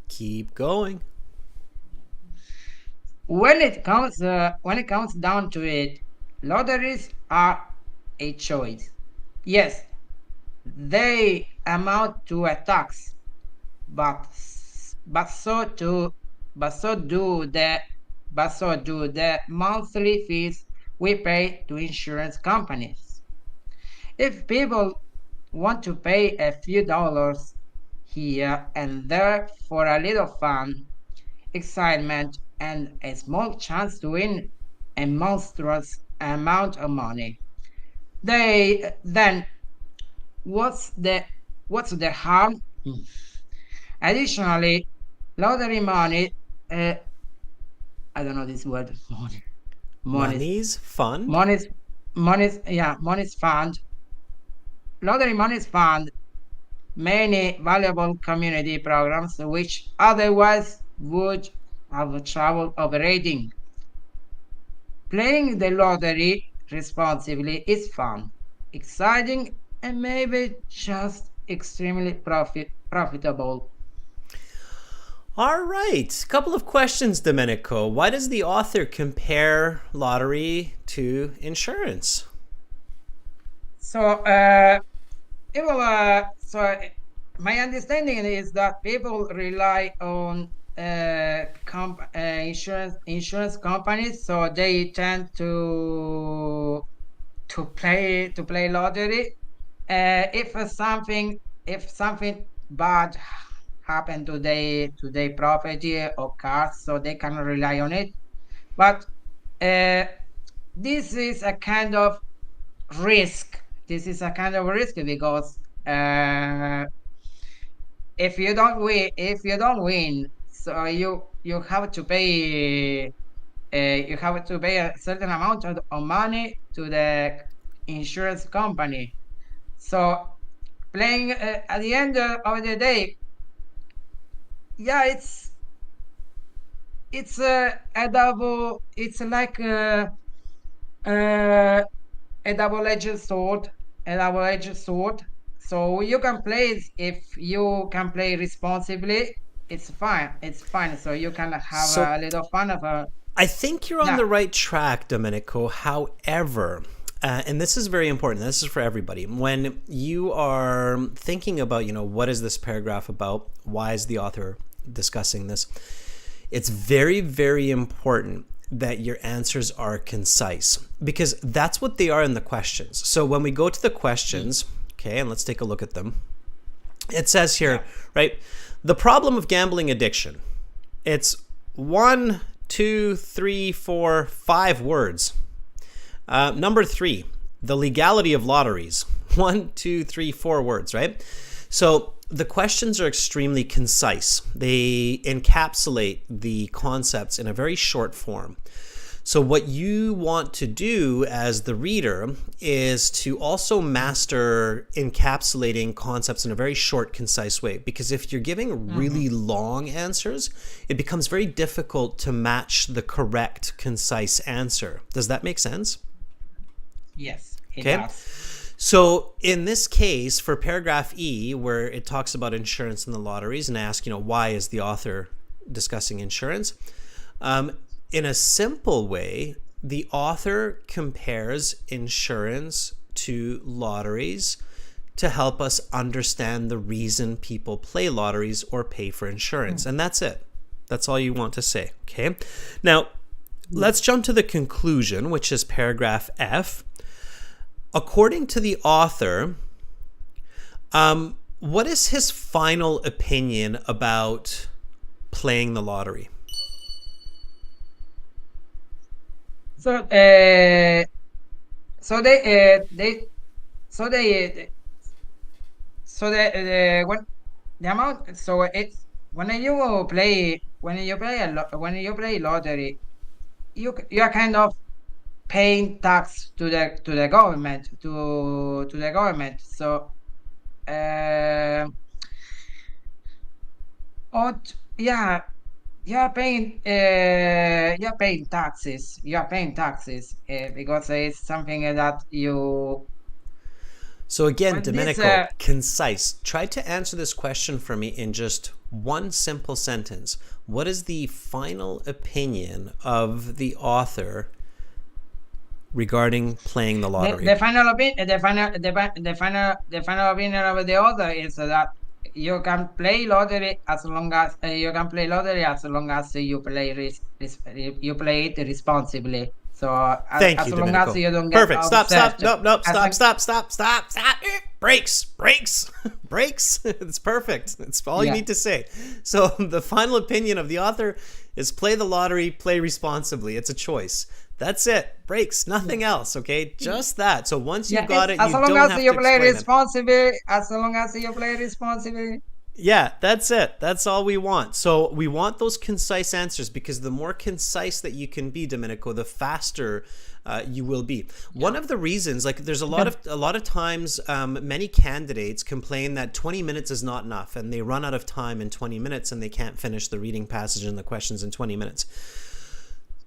Keep going. When it comes down to it, lotteries are a choice. Yes, they amount to a tax, but so do the monthly fees we pay to insurance companies. If people want to pay a few dollars here and there for a little fun, excitement, and a small chance to win a monstrous amount of money, then what's the harm? Additionally, lottery money, I don't know this word. Money's fund. Money's fund. Lottery money's fund many valuable community programs which otherwise would have trouble operating. Playing the lottery responsibly is fun, exciting, and maybe just extremely profitable. All right. Couple of questions, Domenico. Why does the author compare lottery to insurance? So, my understanding is that people rely on insurance companies, so they tend to play lottery. If something bad happen to their property or cars, so they cannot rely on it. But uh, this is a kind of risk. This is a kind of risk because uh, if you don't win, so you have to pay. You have to pay a certain amount of money to the insurance company. So playing at the end of the day, yeah, it's a double. It's like uh, a double-edged sword. A double-edged sword. So you can play it if you can play responsibly. It's fine. It's fine. So you can have So a little fun of a I think you're on yeah. the right track, Domenico. However, and this is very important. This is for everybody. When you are thinking about, what is this paragraph about? Why is the author discussing this? It's very, very important that your answers are concise because that's what they are in the questions. So when we go to the questions, okay, and let's take a look at them. It says here, right, the problem of gambling addiction. It's 1, 2, 3, 4, 5 words. Number 3, the legality of lotteries. 1, 2, 3, 4 words, right? So the questions are extremely concise. They encapsulate the concepts in a very short form. So what you want to do as the reader is to also master encapsulating concepts in a very short, concise way. Because if you're giving really long answers, it becomes very difficult to match the correct, concise answer. Does that make sense? Yes, it Okay. does. So in this case, for paragraph E, where it talks about insurance and the lotteries, and I ask, why is the author discussing insurance? In a simple way, the author compares insurance to lotteries to help us understand the reason people play lotteries or pay for insurance. And that's it. That's all you want to say. Okay. Now, let's jump to the conclusion, which is paragraph F. According to the author, what is his final opinion about playing the lottery? So so they so they so the when the amount, so it's when you play lottery, you are kind of paying tax to the government. So uh, yeah, you're paying taxes. Because it's something that you. So again, But this Domenico, concise. Try to answer this question for me in just one simple sentence. What is the final opinion of the author regarding playing the lottery? the final opinion the final opinion of the author is that you can play lottery as long as you play it responsibly. So Thank as you, long as Domenico. you don't get Perfect. Stop. upset. Nope. As long- Stop. Brakes. Brakes. It's perfect. It's all you Yeah. need to say. So the final opinion of the author is play the lottery, play responsibly. It's a choice. That's it. Brakes. Nothing else. Okay. Just that. So once you got it, you as long don't as have you to play explain it. responsibly, as long as you play responsibly. Yeah, that's it. That's all we want. So we want those concise answers because the more concise that you can be, Domenico, the faster you will be. One of the reasons, like, there's a lot of times, many candidates complain that 20 minutes is not enough, and they run out of time in 20 minutes, and they can't finish the reading passage and the questions in 20 minutes.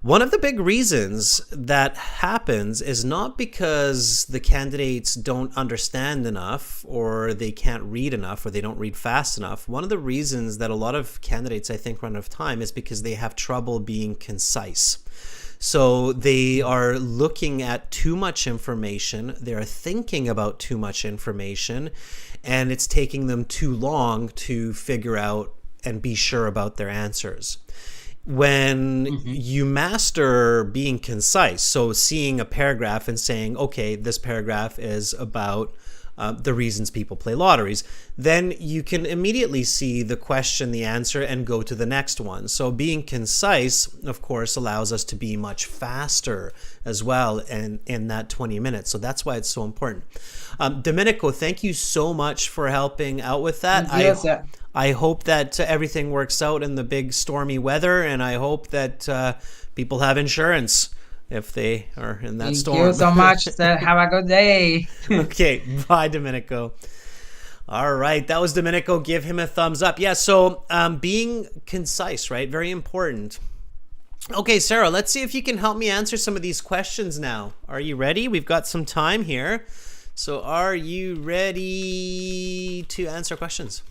One of the big reasons that happens is not because the candidates don't understand enough or they can't read enough or they don't read fast enough. One of the reasons that a lot of candidates, I think, run out of time is because they have trouble being concise. So they are looking at too much information, they're thinking about too much information, and it's taking them too long to figure out and be sure about their answers. When Mm-hmm. you master being concise, so seeing a paragraph and saying, okay, this paragraph is about the reasons people play lotteries, then you can immediately see the question, the answer, and go to the next one. So being concise, of course, allows us to be much faster as well in that 20 minutes. So that's why it's so important. Domenico, thank you so much for helping out with that. Yes, sir. I hope that everything works out in the big stormy weather, and I hope that people have insurance if they are in that Thank storm. you so much, sir. Have a good day. Okay, bye, Domenico. All right, that was Domenico. Give him a thumbs up. Yeah, so being concise, right? Very important. Okay, Sarah, let's see if you can help me answer some of these questions now. Are you ready? We've got some time here. So are you ready to answer questions?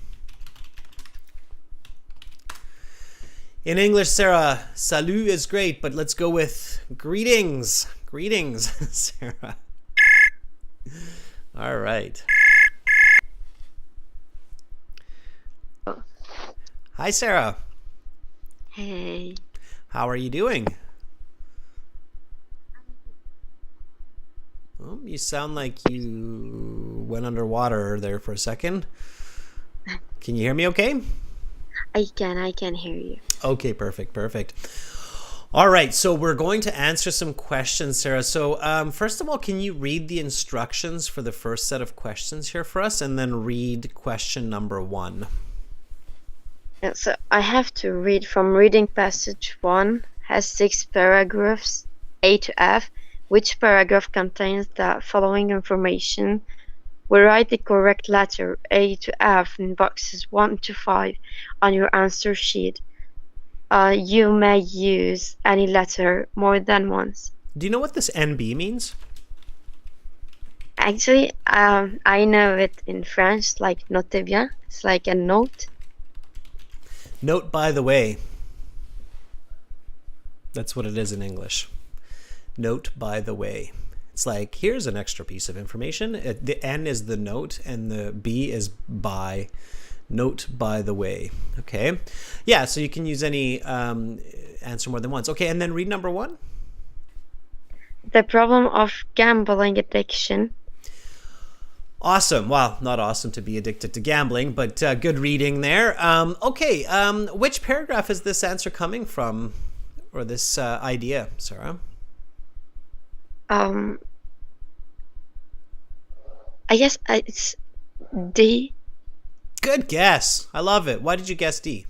In English, Sarah, salut is great, but let's go with greetings. Greetings, Sarah. All right. Hi, Sarah. Hey, How are you doing? Oh, you sound like you went underwater there for a second. Can you hear me okay? I can hear you. Okay, perfect. All right, so we're going to answer some questions, Sarah. So first of all, can you read the instructions for the first set of questions here for us, and then read question number 1? Yeah, so I have to read from reading passage 1, has 6 paragraphs, A to F. Which paragraph contains the following information? We write the correct letter A to F in boxes 1 to 5 on your answer sheet. You may use any letter more than once. Do you know what this NB means? Actually, I know it in French, like notez bien. It's like a note. Note by the way. That's what it is in English. Note by the way. It's like, here's an extra piece of information. The N is the note and the B is by. Note by the way. Okay. Yeah, so you can use any answer more than once. Okay, and then read number 1. The problem of gambling addiction. Awesome. Well, not awesome to be addicted to gambling, but good reading there. Okay, which paragraph is this answer coming from, or this idea, Sarah? I guess it's D, Good guess. I love it. Why did you guess D?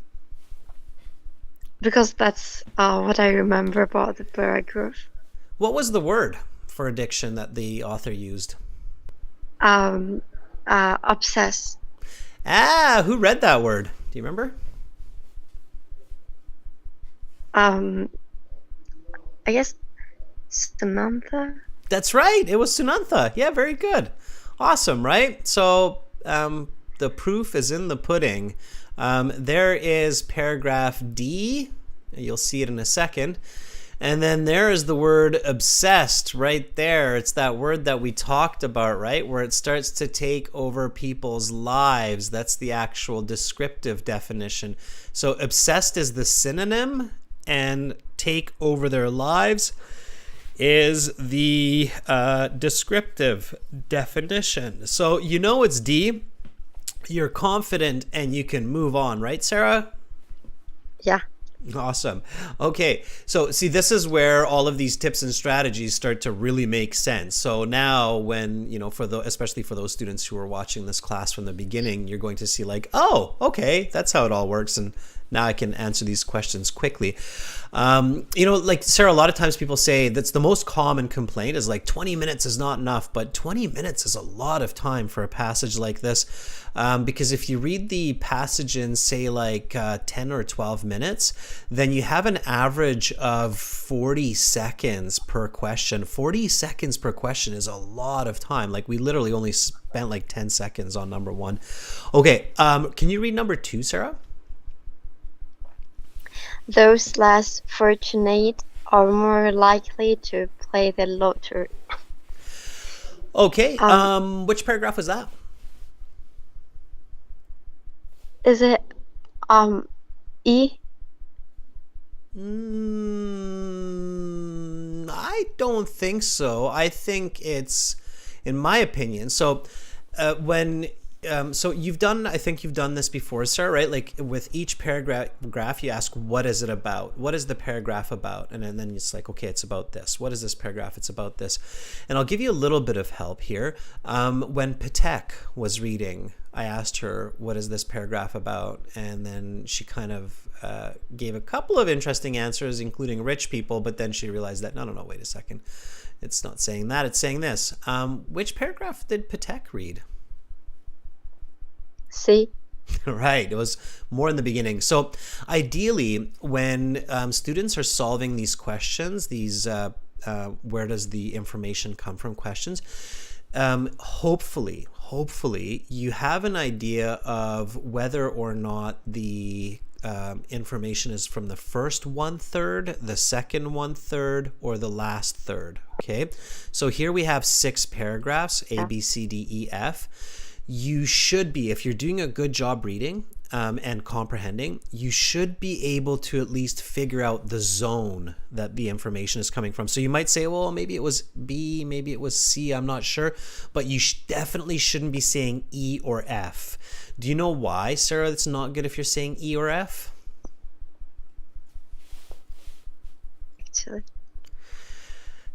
because that's what I remember about the paragraph. What was the word for addiction that the author used? Obsess. Who read that word? Do you remember? I guess Samantha. That's right. It was Sunantha. Yeah, very good. Awesome, right? So the proof is in the pudding. There is paragraph D. You'll see it in a second. And then there is the word obsessed right there. It's that word that we talked about, right? Where it starts to take over people's lives. That's the actual descriptive definition. So obsessed is the synonym, and take over their lives is the descriptive definition. So you know it's D. You're confident and you can move on, right, Sarah? Yeah. Awesome. Okay, so see, this is where all of these tips and strategies start to really make sense. So now when, especially for those students who are watching this class from the beginning, you're going to see like, oh, okay, that's how it all works. And now I can answer these questions quickly. Like Sarah, a lot of times people say that's the most common complaint is like 20 minutes is not enough, but 20 minutes is a lot of time for a passage like this. Because if you read the passage in say like 10 or 12 minutes, then you have an average of 40 seconds per question. 40 seconds per question is a lot of time. Like we literally only spent like 10 seconds on number 1. Okay, can you read number 2, Sarah? Those less fortunate are more likely to play the lottery. Okay, which paragraph was that? Is it E. I don't think so. I think it's, in my opinion. So when so I think you've done this before, Sarah, right? Like with each paragraph, you ask, what is it about? What is the paragraph about? And then it's like, okay, it's about this. What is this paragraph? It's about this. And I'll give you a little bit of help here. When Patek was reading, I asked her, what is this paragraph about? And then she kind of gave a couple of interesting answers, including rich people, but then she realized that, no, wait a second. It's not saying that, it's saying this. Which paragraph did Patek read? C. Right, it was more in the beginning. So ideally, when students are solving these questions, these where does the information come from questions, hopefully you have an idea of whether or not the information is from the first 1/3, the second 1/3, or the last third. Okay, so here we have 6 paragraphs, A, B, C, D, E, F. You should be, if you're doing a good job reading and comprehending, you should be able to at least figure out the zone that the information is coming from. So you might say, well, maybe it was B, maybe it was C, I'm not sure, but you definitely shouldn't be saying E or F. Do you know why, Sarah, it's not good if you're saying E or F? Actually.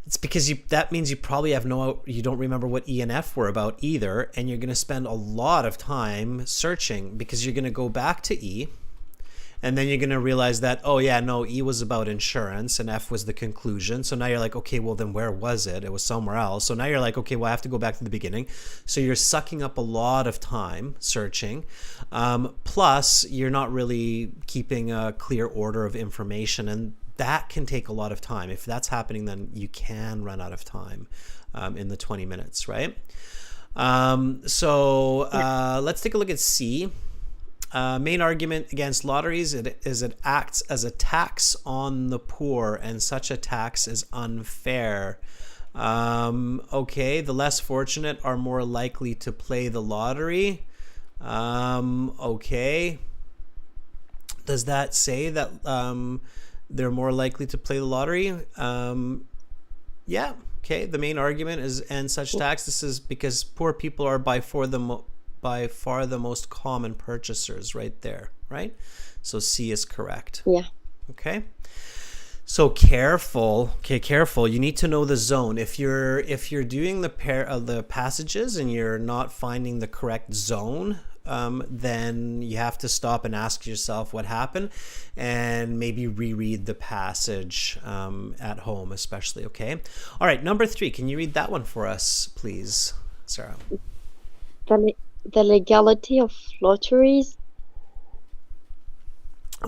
It's because that means you probably you don't remember what E and F were about either, and you're going to spend a lot of time searching because you're going to go back to E, and then you're going to realize that, oh yeah, no, E was about insurance and F was the conclusion. So now you're like, okay, well then where was it? It was somewhere else. So now you're like, okay, well I have to go back to the beginning. So you're sucking up a lot of time searching. Plus, you're not really keeping a clear order of information, and that can take a lot of time. If that's happening, then you can run out of time in the 20 minutes, right? Let's take a look at C. Main argument against lotteries is it acts as a tax on the poor, and such a tax is unfair. Okay, the less fortunate are more likely to play the lottery. Okay. Does that say that they're more likely to play the lottery? Yeah. Okay. The main argument is, and such tax. This is because poor people are by far the most common purchasers. Right there. Right. So C is correct. Yeah. Okay. So careful. Okay, careful. You need to know the zone. If you're doing the passages and you're not finding the correct zone, then you have to stop and ask yourself what happened, and maybe reread the passage at home, especially. Okay. All right. Number 3. Can you read that one for us, please, Sarah? The legality of lotteries.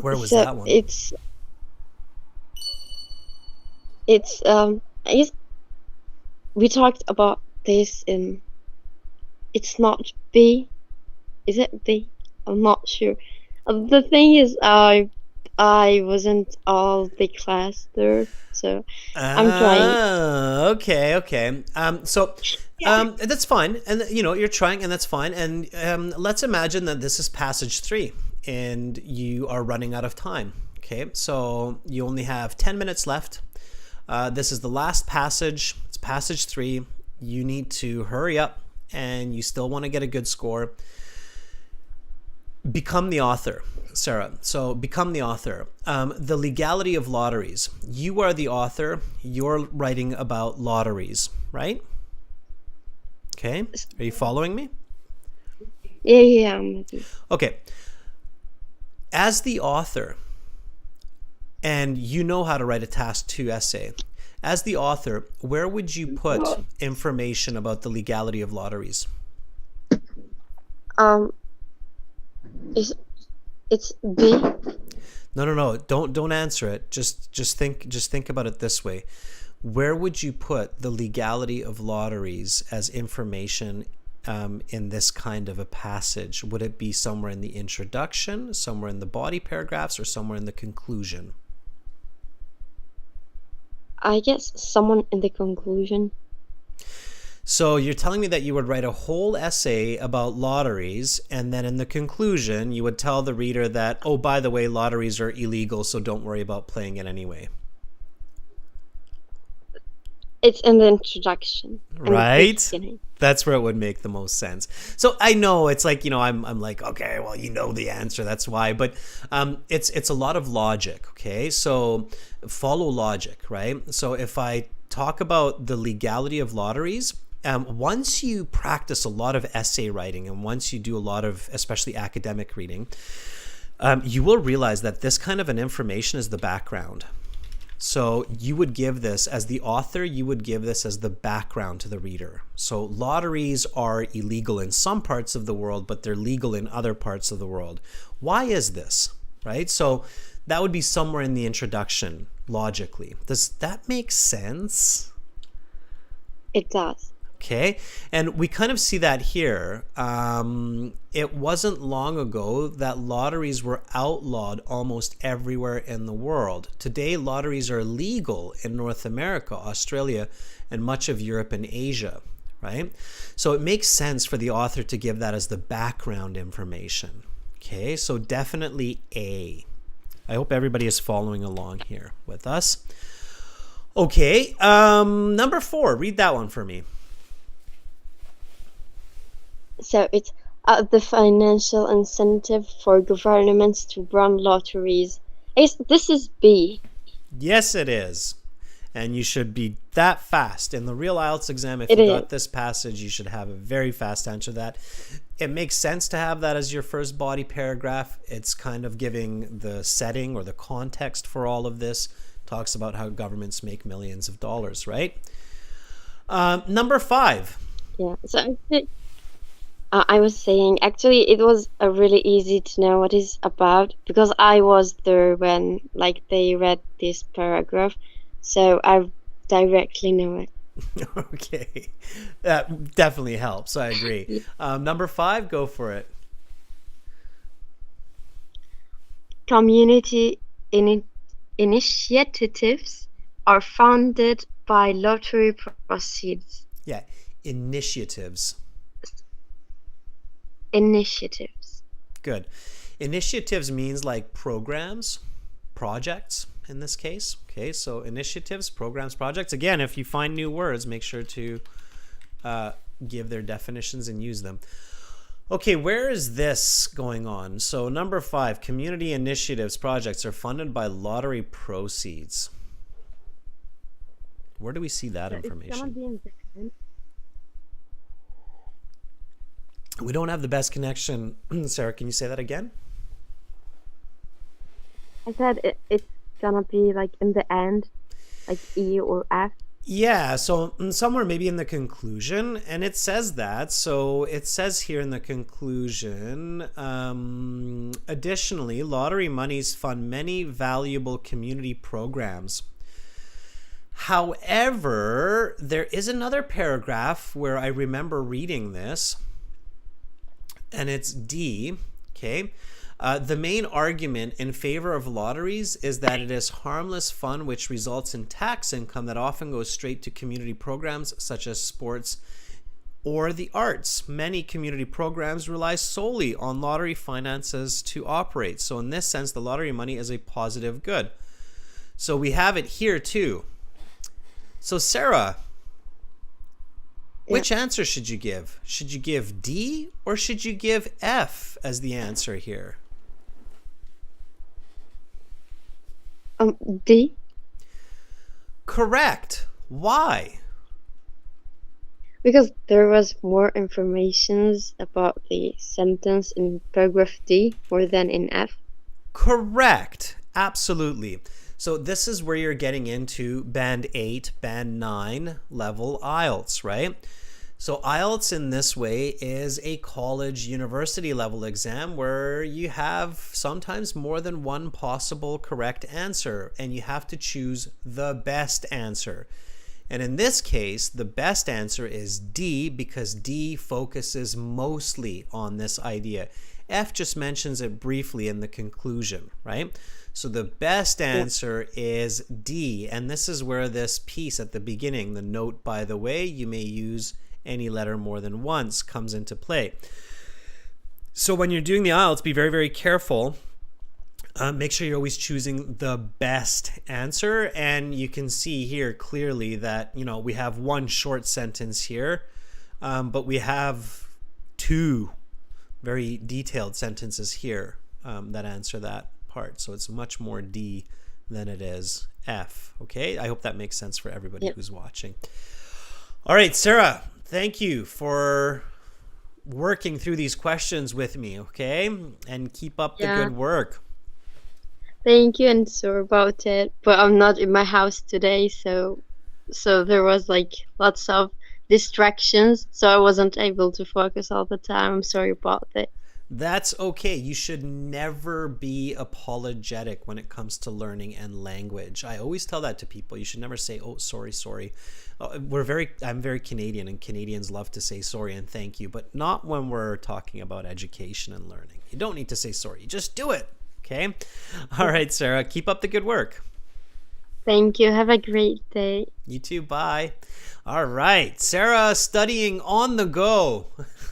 Where was that one? I guess we talked about this in. It's not B. Is it B? I'm not sure. The thing is, I wasn't all the class there, so I'm trying. Okay. That's fine, and you're trying, and that's fine. And let's imagine that this is passage 3, and you are running out of time. Okay, so you only have 10 minutes left. This is the last passage. It's passage 3. You need to hurry up, and you still want to get a good score. Become the author, Sarah. So become the author. The legality of lotteries. You are the author. You're writing about lotteries, right? Okay. Are you following me? Yeah, I'm with you. Okay. As the author, and you know how to write a task 2 essay, as the author, where would you put information about the legality of lotteries? It's B. No. Don't answer it. Just think about it this way. Where would you put the legality of lotteries as information in this kind of a passage? Would it be somewhere in the introduction, somewhere in the body paragraphs, or somewhere in the conclusion? I guess someone in the conclusion. So you're telling me that you would write a whole essay about lotteries, and then in the conclusion, you would tell the reader that, oh, by the way, lotteries are illegal, so don't worry about playing it anyway. It's in the introduction. In the Right? beginning. That's where it would make the most sense. So I know it's like, I'm like, okay, well, you know the answer, that's why. But it's a lot of logic, okay? So follow logic, right? So if I talk about the legality of lotteries, once you practice a lot of essay writing and once you do a lot of especially academic reading, you will realize that this kind of an information is the background. So you would give this, as the author, you would give this as the background to the reader. So lotteries are illegal in some parts of the world, but they're legal in other parts of the world. Why is this, right? So that would be somewhere in the introduction, logically. Does that make sense? It does. Okay, and we kind of see that here. It wasn't long ago that lotteries were outlawed almost everywhere in the world. Today, lotteries are legal in North America, Australia, and much of Europe and Asia, right? So it makes sense for the author to give that as the background information. Okay, so definitely A. I hope everybody is following along here with us. Okay, number 4, read that one for me. So it's the financial incentive for governments to run lotteries. This is B. Yes, it is. And you should be that fast. In the real IELTS exam, if It you is. got this passage, you should have a very fast answer to that. It makes sense to have that as your first body paragraph. It's kind of giving the setting or the context for all of this. Talks about how governments make millions of dollars, right? Number 5. Yeah. So I was saying, actually, it was really easy to know what it's about because I was there when they read this paragraph, so I directly know it. Okay. That definitely helps. I agree. Number 5, go for it. Community initiatives are funded by lottery proceeds. Yeah, initiatives. Initiatives. Good. Initiatives means like programs, projects in this case. Okay, so initiatives, programs, projects. Again, if you find new words, make sure to give their definitions and use them. Okay, where is this going on? So number 5, community initiatives, projects are funded by lottery proceeds. Where do we see that information? It's gonna be in the end. We don't have the best connection. Sarah, can you say that again? I said it's gonna be in the end, like E or F. Yeah, so somewhere maybe in the conclusion, and it says that. So it says here in the conclusion, additionally, lottery monies fund many valuable community programs. However, there is another paragraph where I remember reading this, and it's D, okay? The main argument in favor of lotteries is that it is harmless fun which results in tax income that often goes straight to community programs such as sports or the arts. Many community programs rely solely on lottery finances to operate. So in this sense, the lottery money is a positive good. So we have it here too. So Sarah, which answer should you give? Should you give D or should you give F as the answer here? D. Correct. Why? Because there was more information about the sentence in paragraph D more than in F. Correct. Absolutely. So this is where you're getting into band 8, band 9 level IELTS, right? So IELTS in this way is a college university level exam where you have sometimes more than one possible correct answer and you have to choose the best answer. And in this case, the best answer is D because D focuses mostly on this idea. F just mentions it briefly in the conclusion, right? So the best answer is D. And this is where this piece at the beginning, the note, by the way, you may use any letter more than once comes into play. So when you're doing the IELTS, be very, very careful. Make sure you're always choosing the best answer. And you can see here clearly that, we have one short sentence here, but we have two very detailed sentences here that answer that part. So it's much more D than it is F. Okay, I hope that makes sense for everybody who's watching. All right, Sarah, thank you for working through these questions with me, okay? And keep up the good work. Thank you, and sorry about it, but I'm not in my house today, so there was lots of distractions, so I wasn't able to focus all the time. I'm sorry about it. That's okay. You should never be apologetic when it comes to learning and language. I always tell that to people. You should never say, "Oh, sorry." I'm very Canadian, and Canadians love to say sorry and thank you, but not when we're talking about education and learning. You don't need to say sorry. You just do it. Okay? All right, Sarah, keep up the good work. Thank you. Have a great day. You too. Bye. All right, Sarah studying on the go.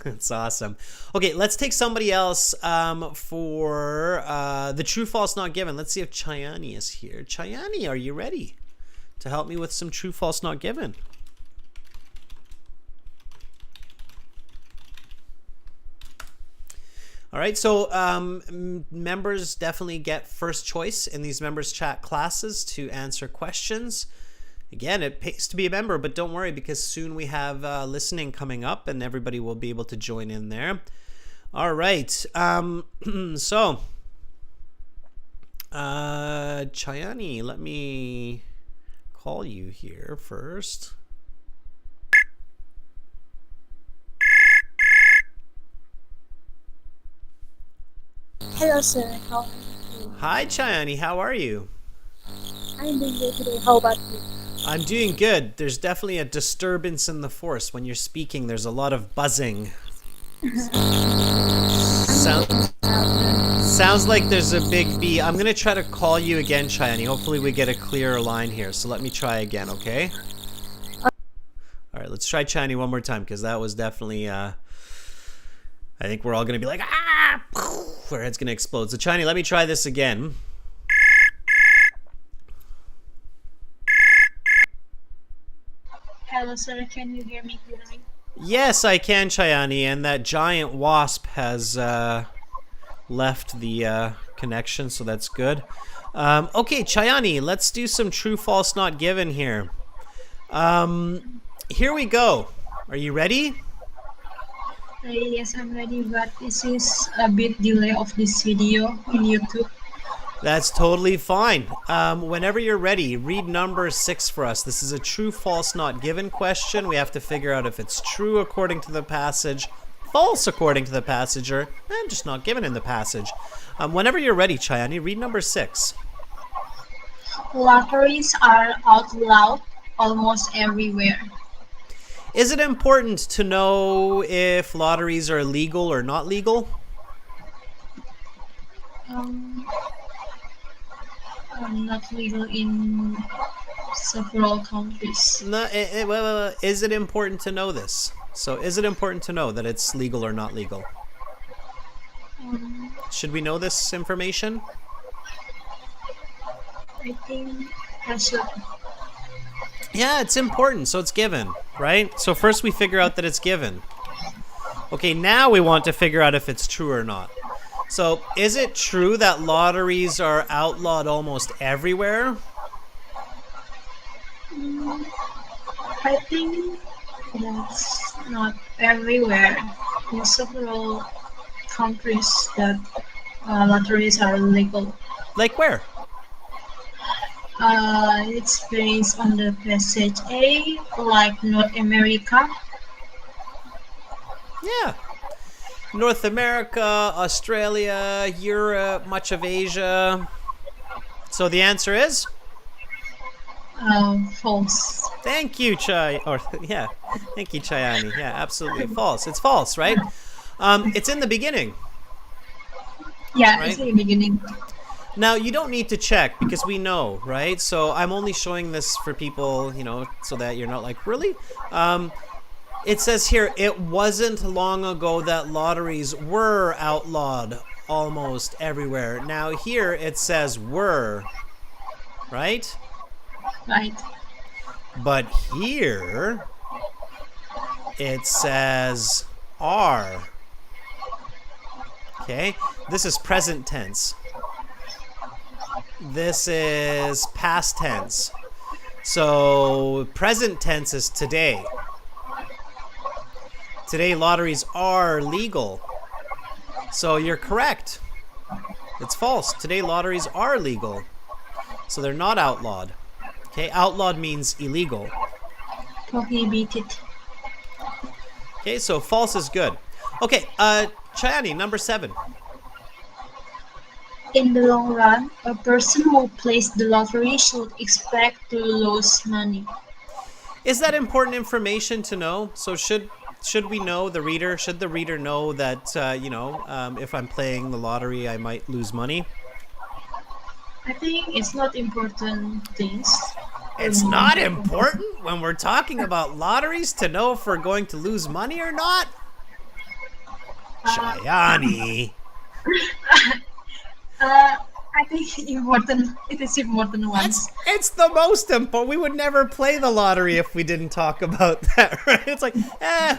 That's awesome. Okay, let's take somebody else for the true, false, not given. Let's see if Chayani is here. Chayani, are you ready to help me with some true, false, not given? All right, so members definitely get first choice in these members chat classes to answer questions. Again, it pays to be a member, but don't worry because soon we have listening coming up and everybody will be able to join in there. All right, so Chayani, let me call you here first. Hello, sir. How are you? Hi, Chayani. How are you? I'm doing good today. How about you? I'm doing good. There's definitely a disturbance in the force. When you're speaking, there's a lot of buzzing. Sounds like there's a big bee. I'm going to try to call you again, Chayani. Hopefully we get a clearer line here. So let me try again, okay? All right, let's try Chayani one more time because that was definitely... I think we're all going to be like, ah! Our head's going to explode. So Chayani, let me try this again. Hello, sir. Can you hear me clearly? Yes, I can, Chayani, and that giant wasp has left the connection, so that's good. Okay, Chayani, let's do some true, false, not given here. Here we go. Are you ready? Yes, I'm ready, but this is a bit delay of this video in YouTube. That's totally fine. Whenever you're ready, read number 6 for us. This is a true, false, not given question. We have to figure out if it's true according to the passage, false according to the passage, or just not given in the passage. Whenever you're ready, Chayani, read number 6. Lotteries are outlawed almost everywhere. Is it important to know if lotteries are legal or not legal? Not legal in several countries. No, well, is it important to know this? So is it important to know that it's legal or not legal? Should we know this information? I think I should. Yeah, it's important, so it's given, right? So first we figure out that it's given. Okay, now we want to figure out if it's true or not. So, is it true that lotteries are outlawed almost everywhere? I think that's not everywhere. In several countries that lotteries are legal. Like where? It's based on the passage A, like North America. Yeah. North America, Australia, Europe, much of Asia. So the answer is? False. Thank you, Thank you, Chayani. Yeah, absolutely. False. It's false, right? It's in the beginning. Yeah, right? It's in the beginning. Now, you don't need to check because we know, right? So I'm only showing this for people, so that you're not like, really? It says here, it wasn't long ago that lotteries were outlawed almost everywhere. Now here it says were, right? Right. But here it says are. Okay, this is present tense. This is past tense. So present tense is today. Today lotteries are legal. So you're correct. It's false. Today lotteries are legal. So they're not outlawed. Okay, outlawed means illegal. Prohibited. Okay, so false is good. Okay, Chayani, number 7. In the long run, a person who plays the lottery should expect to lose money. Is that important information to know? So should we know, the reader, should the reader know that, if I'm playing the lottery, I might lose money? I think it's not important things. It's not important when we're talking about lotteries to know if we're going to lose money or not? Chayani. I think important. It is important once. It's the most important. We would never play the lottery if we didn't talk about that, right? It's like,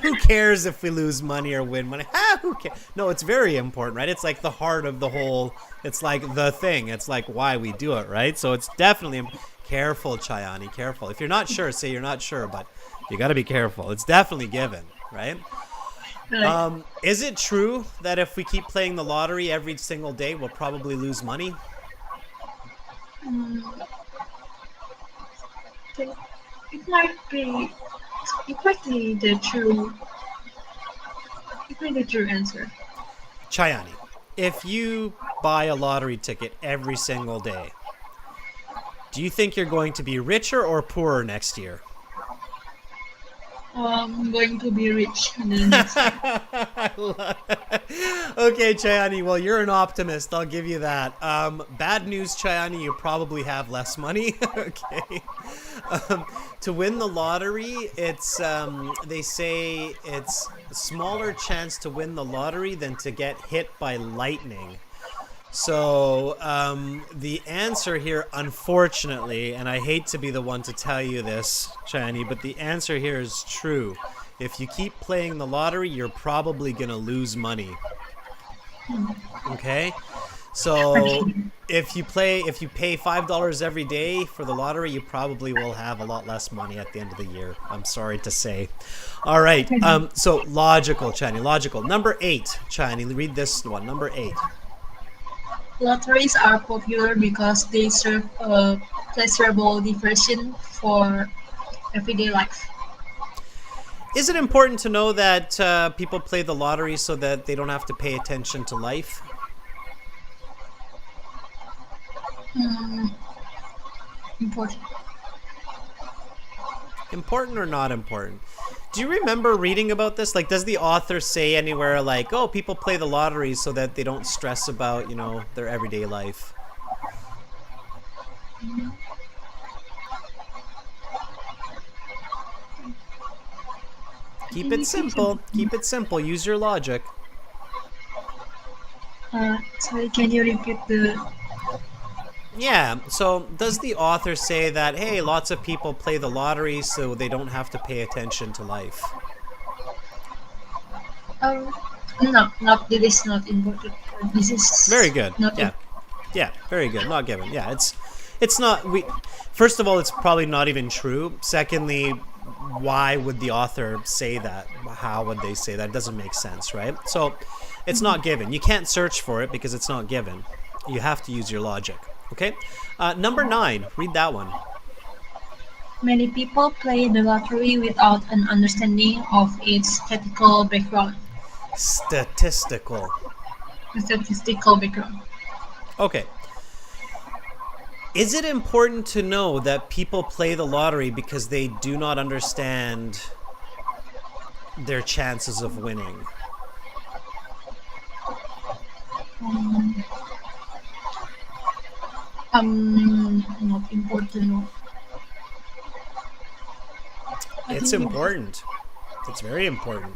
who cares if we lose money or win money? Who cares? No, it's very important, right? It's like the heart of the whole. It's like the thing. It's like why we do it, right? So it's definitely careful, Chayani. Careful. If you're not sure, say you're not sure, but you got to be careful. It's definitely given, right? Right. Is it true that if we keep playing the lottery every single day, we'll probably lose money? It might be. It might be the true. It might be the true answer. Chayani, if you buy a lottery ticket every single day, do you think you're going to be richer or poorer next year? I'm going to be rich in the next year. Okay, Chayani, well, you're an optimist. I'll give you that. Bad news, Chayani, you probably have less money. Okay. To win the lottery, it's they say it's a smaller chance to win the lottery than to get hit by lightning. So the answer here, unfortunately, and I hate to be the one to tell you this, Chayani, but the answer here is true. If you keep playing the lottery, you're probably going to lose money. Okay? So if you pay $5 every day for the lottery, you probably will have a lot less money at the end of the year. I'm sorry to say. All right. So logical, Chayani, logical. Number 8, Chayani, read this one. Number 8. Lotteries are popular because they serve a pleasurable diversion for everyday life. Is it important to know that people play the lottery so that they don't have to pay attention to life? Important. Important or not important? Do you remember reading about this? Like, does the author say anywhere like, oh, people play the lottery so that they don't stress about, their everyday life? Keep it simple. Keep it simple. Use your logic. Sorry, can you repeat the... Yeah, so does the author say that, hey, lots of people play the lottery so they don't have to pay attention to life? No, it is not important. This is very good. Not Yeah, very good. Not given. Yeah, it's not. First of all, it's probably not even true. Secondly, why would the author say that? How would they say that? It doesn't make sense, right? So it's not given. You can't search for it because it's not given. You have to use your logic. Okay, number 9. Read that one. Many people play the lottery without an understanding of its statistical background. Statistical background. Okay. Is it important to know that people play the lottery because they do not understand their chances of winning? Not important. It's important. It's very important.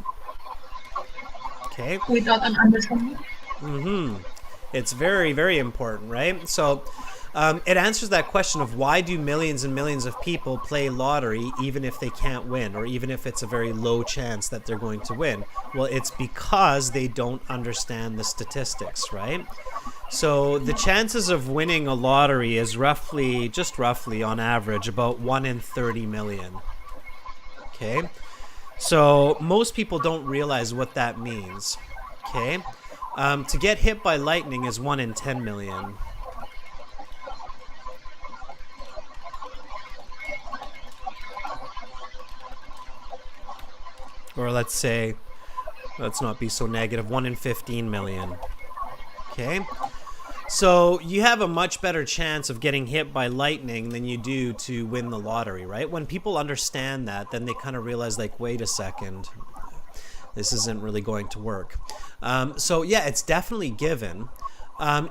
Okay. Without an understanding? It's very, very important, right? So it answers that question of why do millions and millions of people play lottery even if they can't win, or even if it's a very low chance that they're going to win? Well, it's because they don't understand the statistics, right? So the chances of winning a lottery is roughly, just roughly on average, about 1 in 30 million. Okay? So most people don't realize what that means. Okay? To get hit by lightning is 1 in 10 million. Or let's say, let's not be so negative, 1 in 15 million. Okay? So you have a much better chance of getting hit by lightning than you do to win the lottery, right? When people understand that, then they kind of realize, like, wait a second, this isn't really going to work. So yeah, it's definitely given.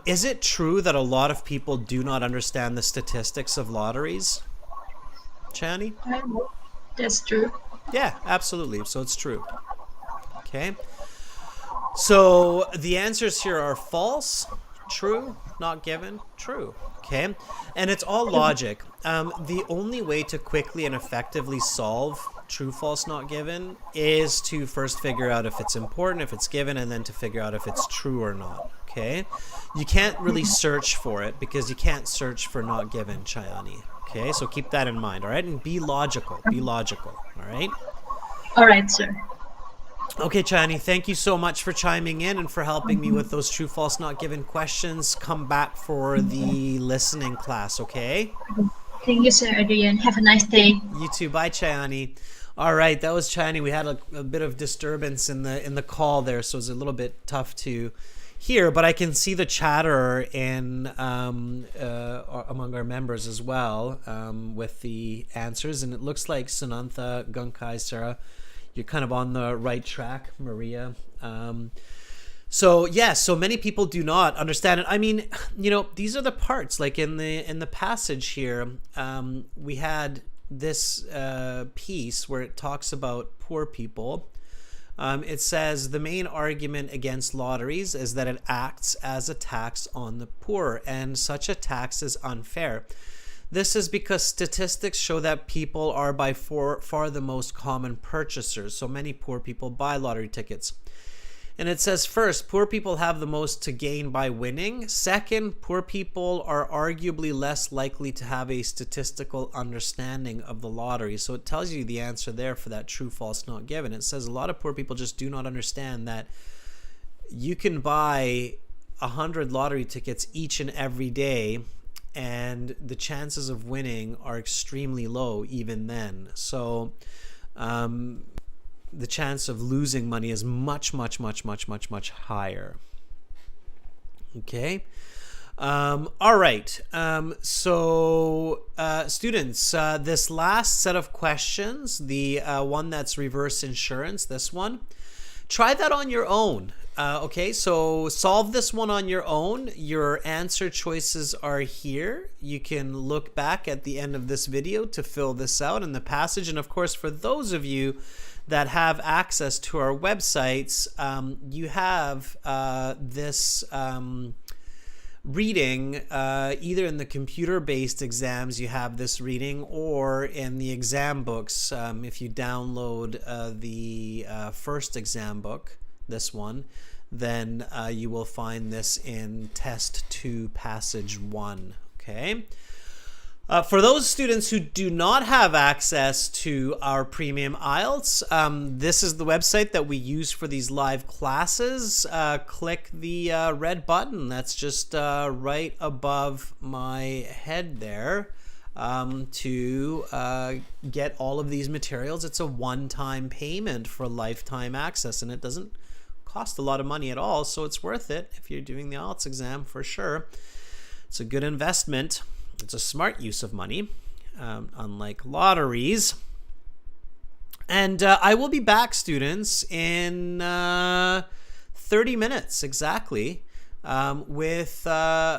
Is it true that a lot of people do not understand the statistics of lotteries, Chani? I know. That's true. Yeah, absolutely. So it's true. Okay. So the answers here are false, true, not given, true. Okay. And it's all logic. The only way to quickly and effectively solve true, false, not given is to first figure out if it's important, if it's given, and then to figure out if it's true or not. Okay. You can't really search for it because you can't search for not given, Chayani. Okay. So keep that in mind. All right. And be logical. Be logical. All right. All right, sir. Okay, Chani, thank you so much for chiming in and for helping me with those true, false, not given questions. Come back for the listening class, okay? Thank you, Sir Adrian. Have a nice day. You too. Bye, Chayani. All right, that was Chani. We had a bit of disturbance in the call there, so it's a little bit tough to hear, but I can see the chatter in among our members as well with the answers, and it looks like Sanantha, Gunkai, Sarah, you're kind of on the right track, Maria. So yeah, so many people do not understand it. I mean, you know, these are the parts. Like in the passage here, we had this piece where it talks about poor people. It says the main argument against lotteries is that it acts as a tax on the poor, and such a tax is unfair. This is because statistics show that people are by far the most common purchasers. So many poor people buy lottery tickets. And it says, first, poor people have the most to gain by winning. Second, poor people are arguably less likely to have a statistical understanding of the lottery. So it tells you the answer there for that true, false, not given. It says a lot of poor people just do not understand that you can buy 100 lottery tickets each and every day, and the chances of winning are extremely low even then. So the chance of losing money is much, much, much, much, much, much higher. Okay. All right. So students, this last set of questions, the one that's reverse insurance, this one, try that on your own. Okay, so solve this one on your own. Your answer choices are here. You can look back at the end of this video to fill this out in the passage. And of course, for those of you that have access to our websites, you have this reading, either in the computer-based exams you have this reading, or in the exam books. If you download the first exam book, this one, then you will find this in test 2 passage 1. Okay. For those students who do not have access to our premium IELTS, this is the website that we use for these live classes. Click the red button that's just right above my head there to get all of these materials. It's a one-time payment for lifetime access, and it doesn't cost a lot of money at all, so it's worth it if you're doing the IELTS exam for sure. It's a good investment. It's a smart use of money, unlike lotteries. And I will be back, students, in 30 minutes exactly with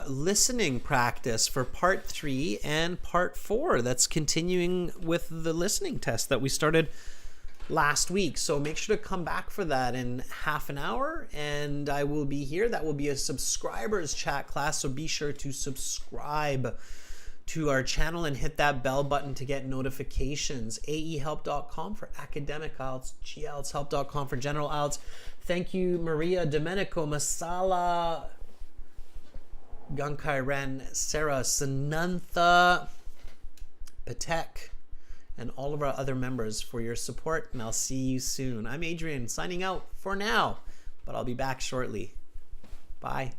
listening practice for part 3 and part 4. That's continuing with the listening test that we started last week. So make sure to come back for that in half an hour, and I will be here. That will be a subscribers chat class, so be sure to subscribe to our channel and hit that bell button to get notifications. aehelp.com for academic IELTS, gieltshelp.com for general IELTS. Thank you, Maria, Domenico, Masala, Gankai Ren, Sarah, Sanantha, Patek, and all of our other members for your support, and I'll see you soon. I'm Adrian, signing out for now, but I'll be back shortly. Bye.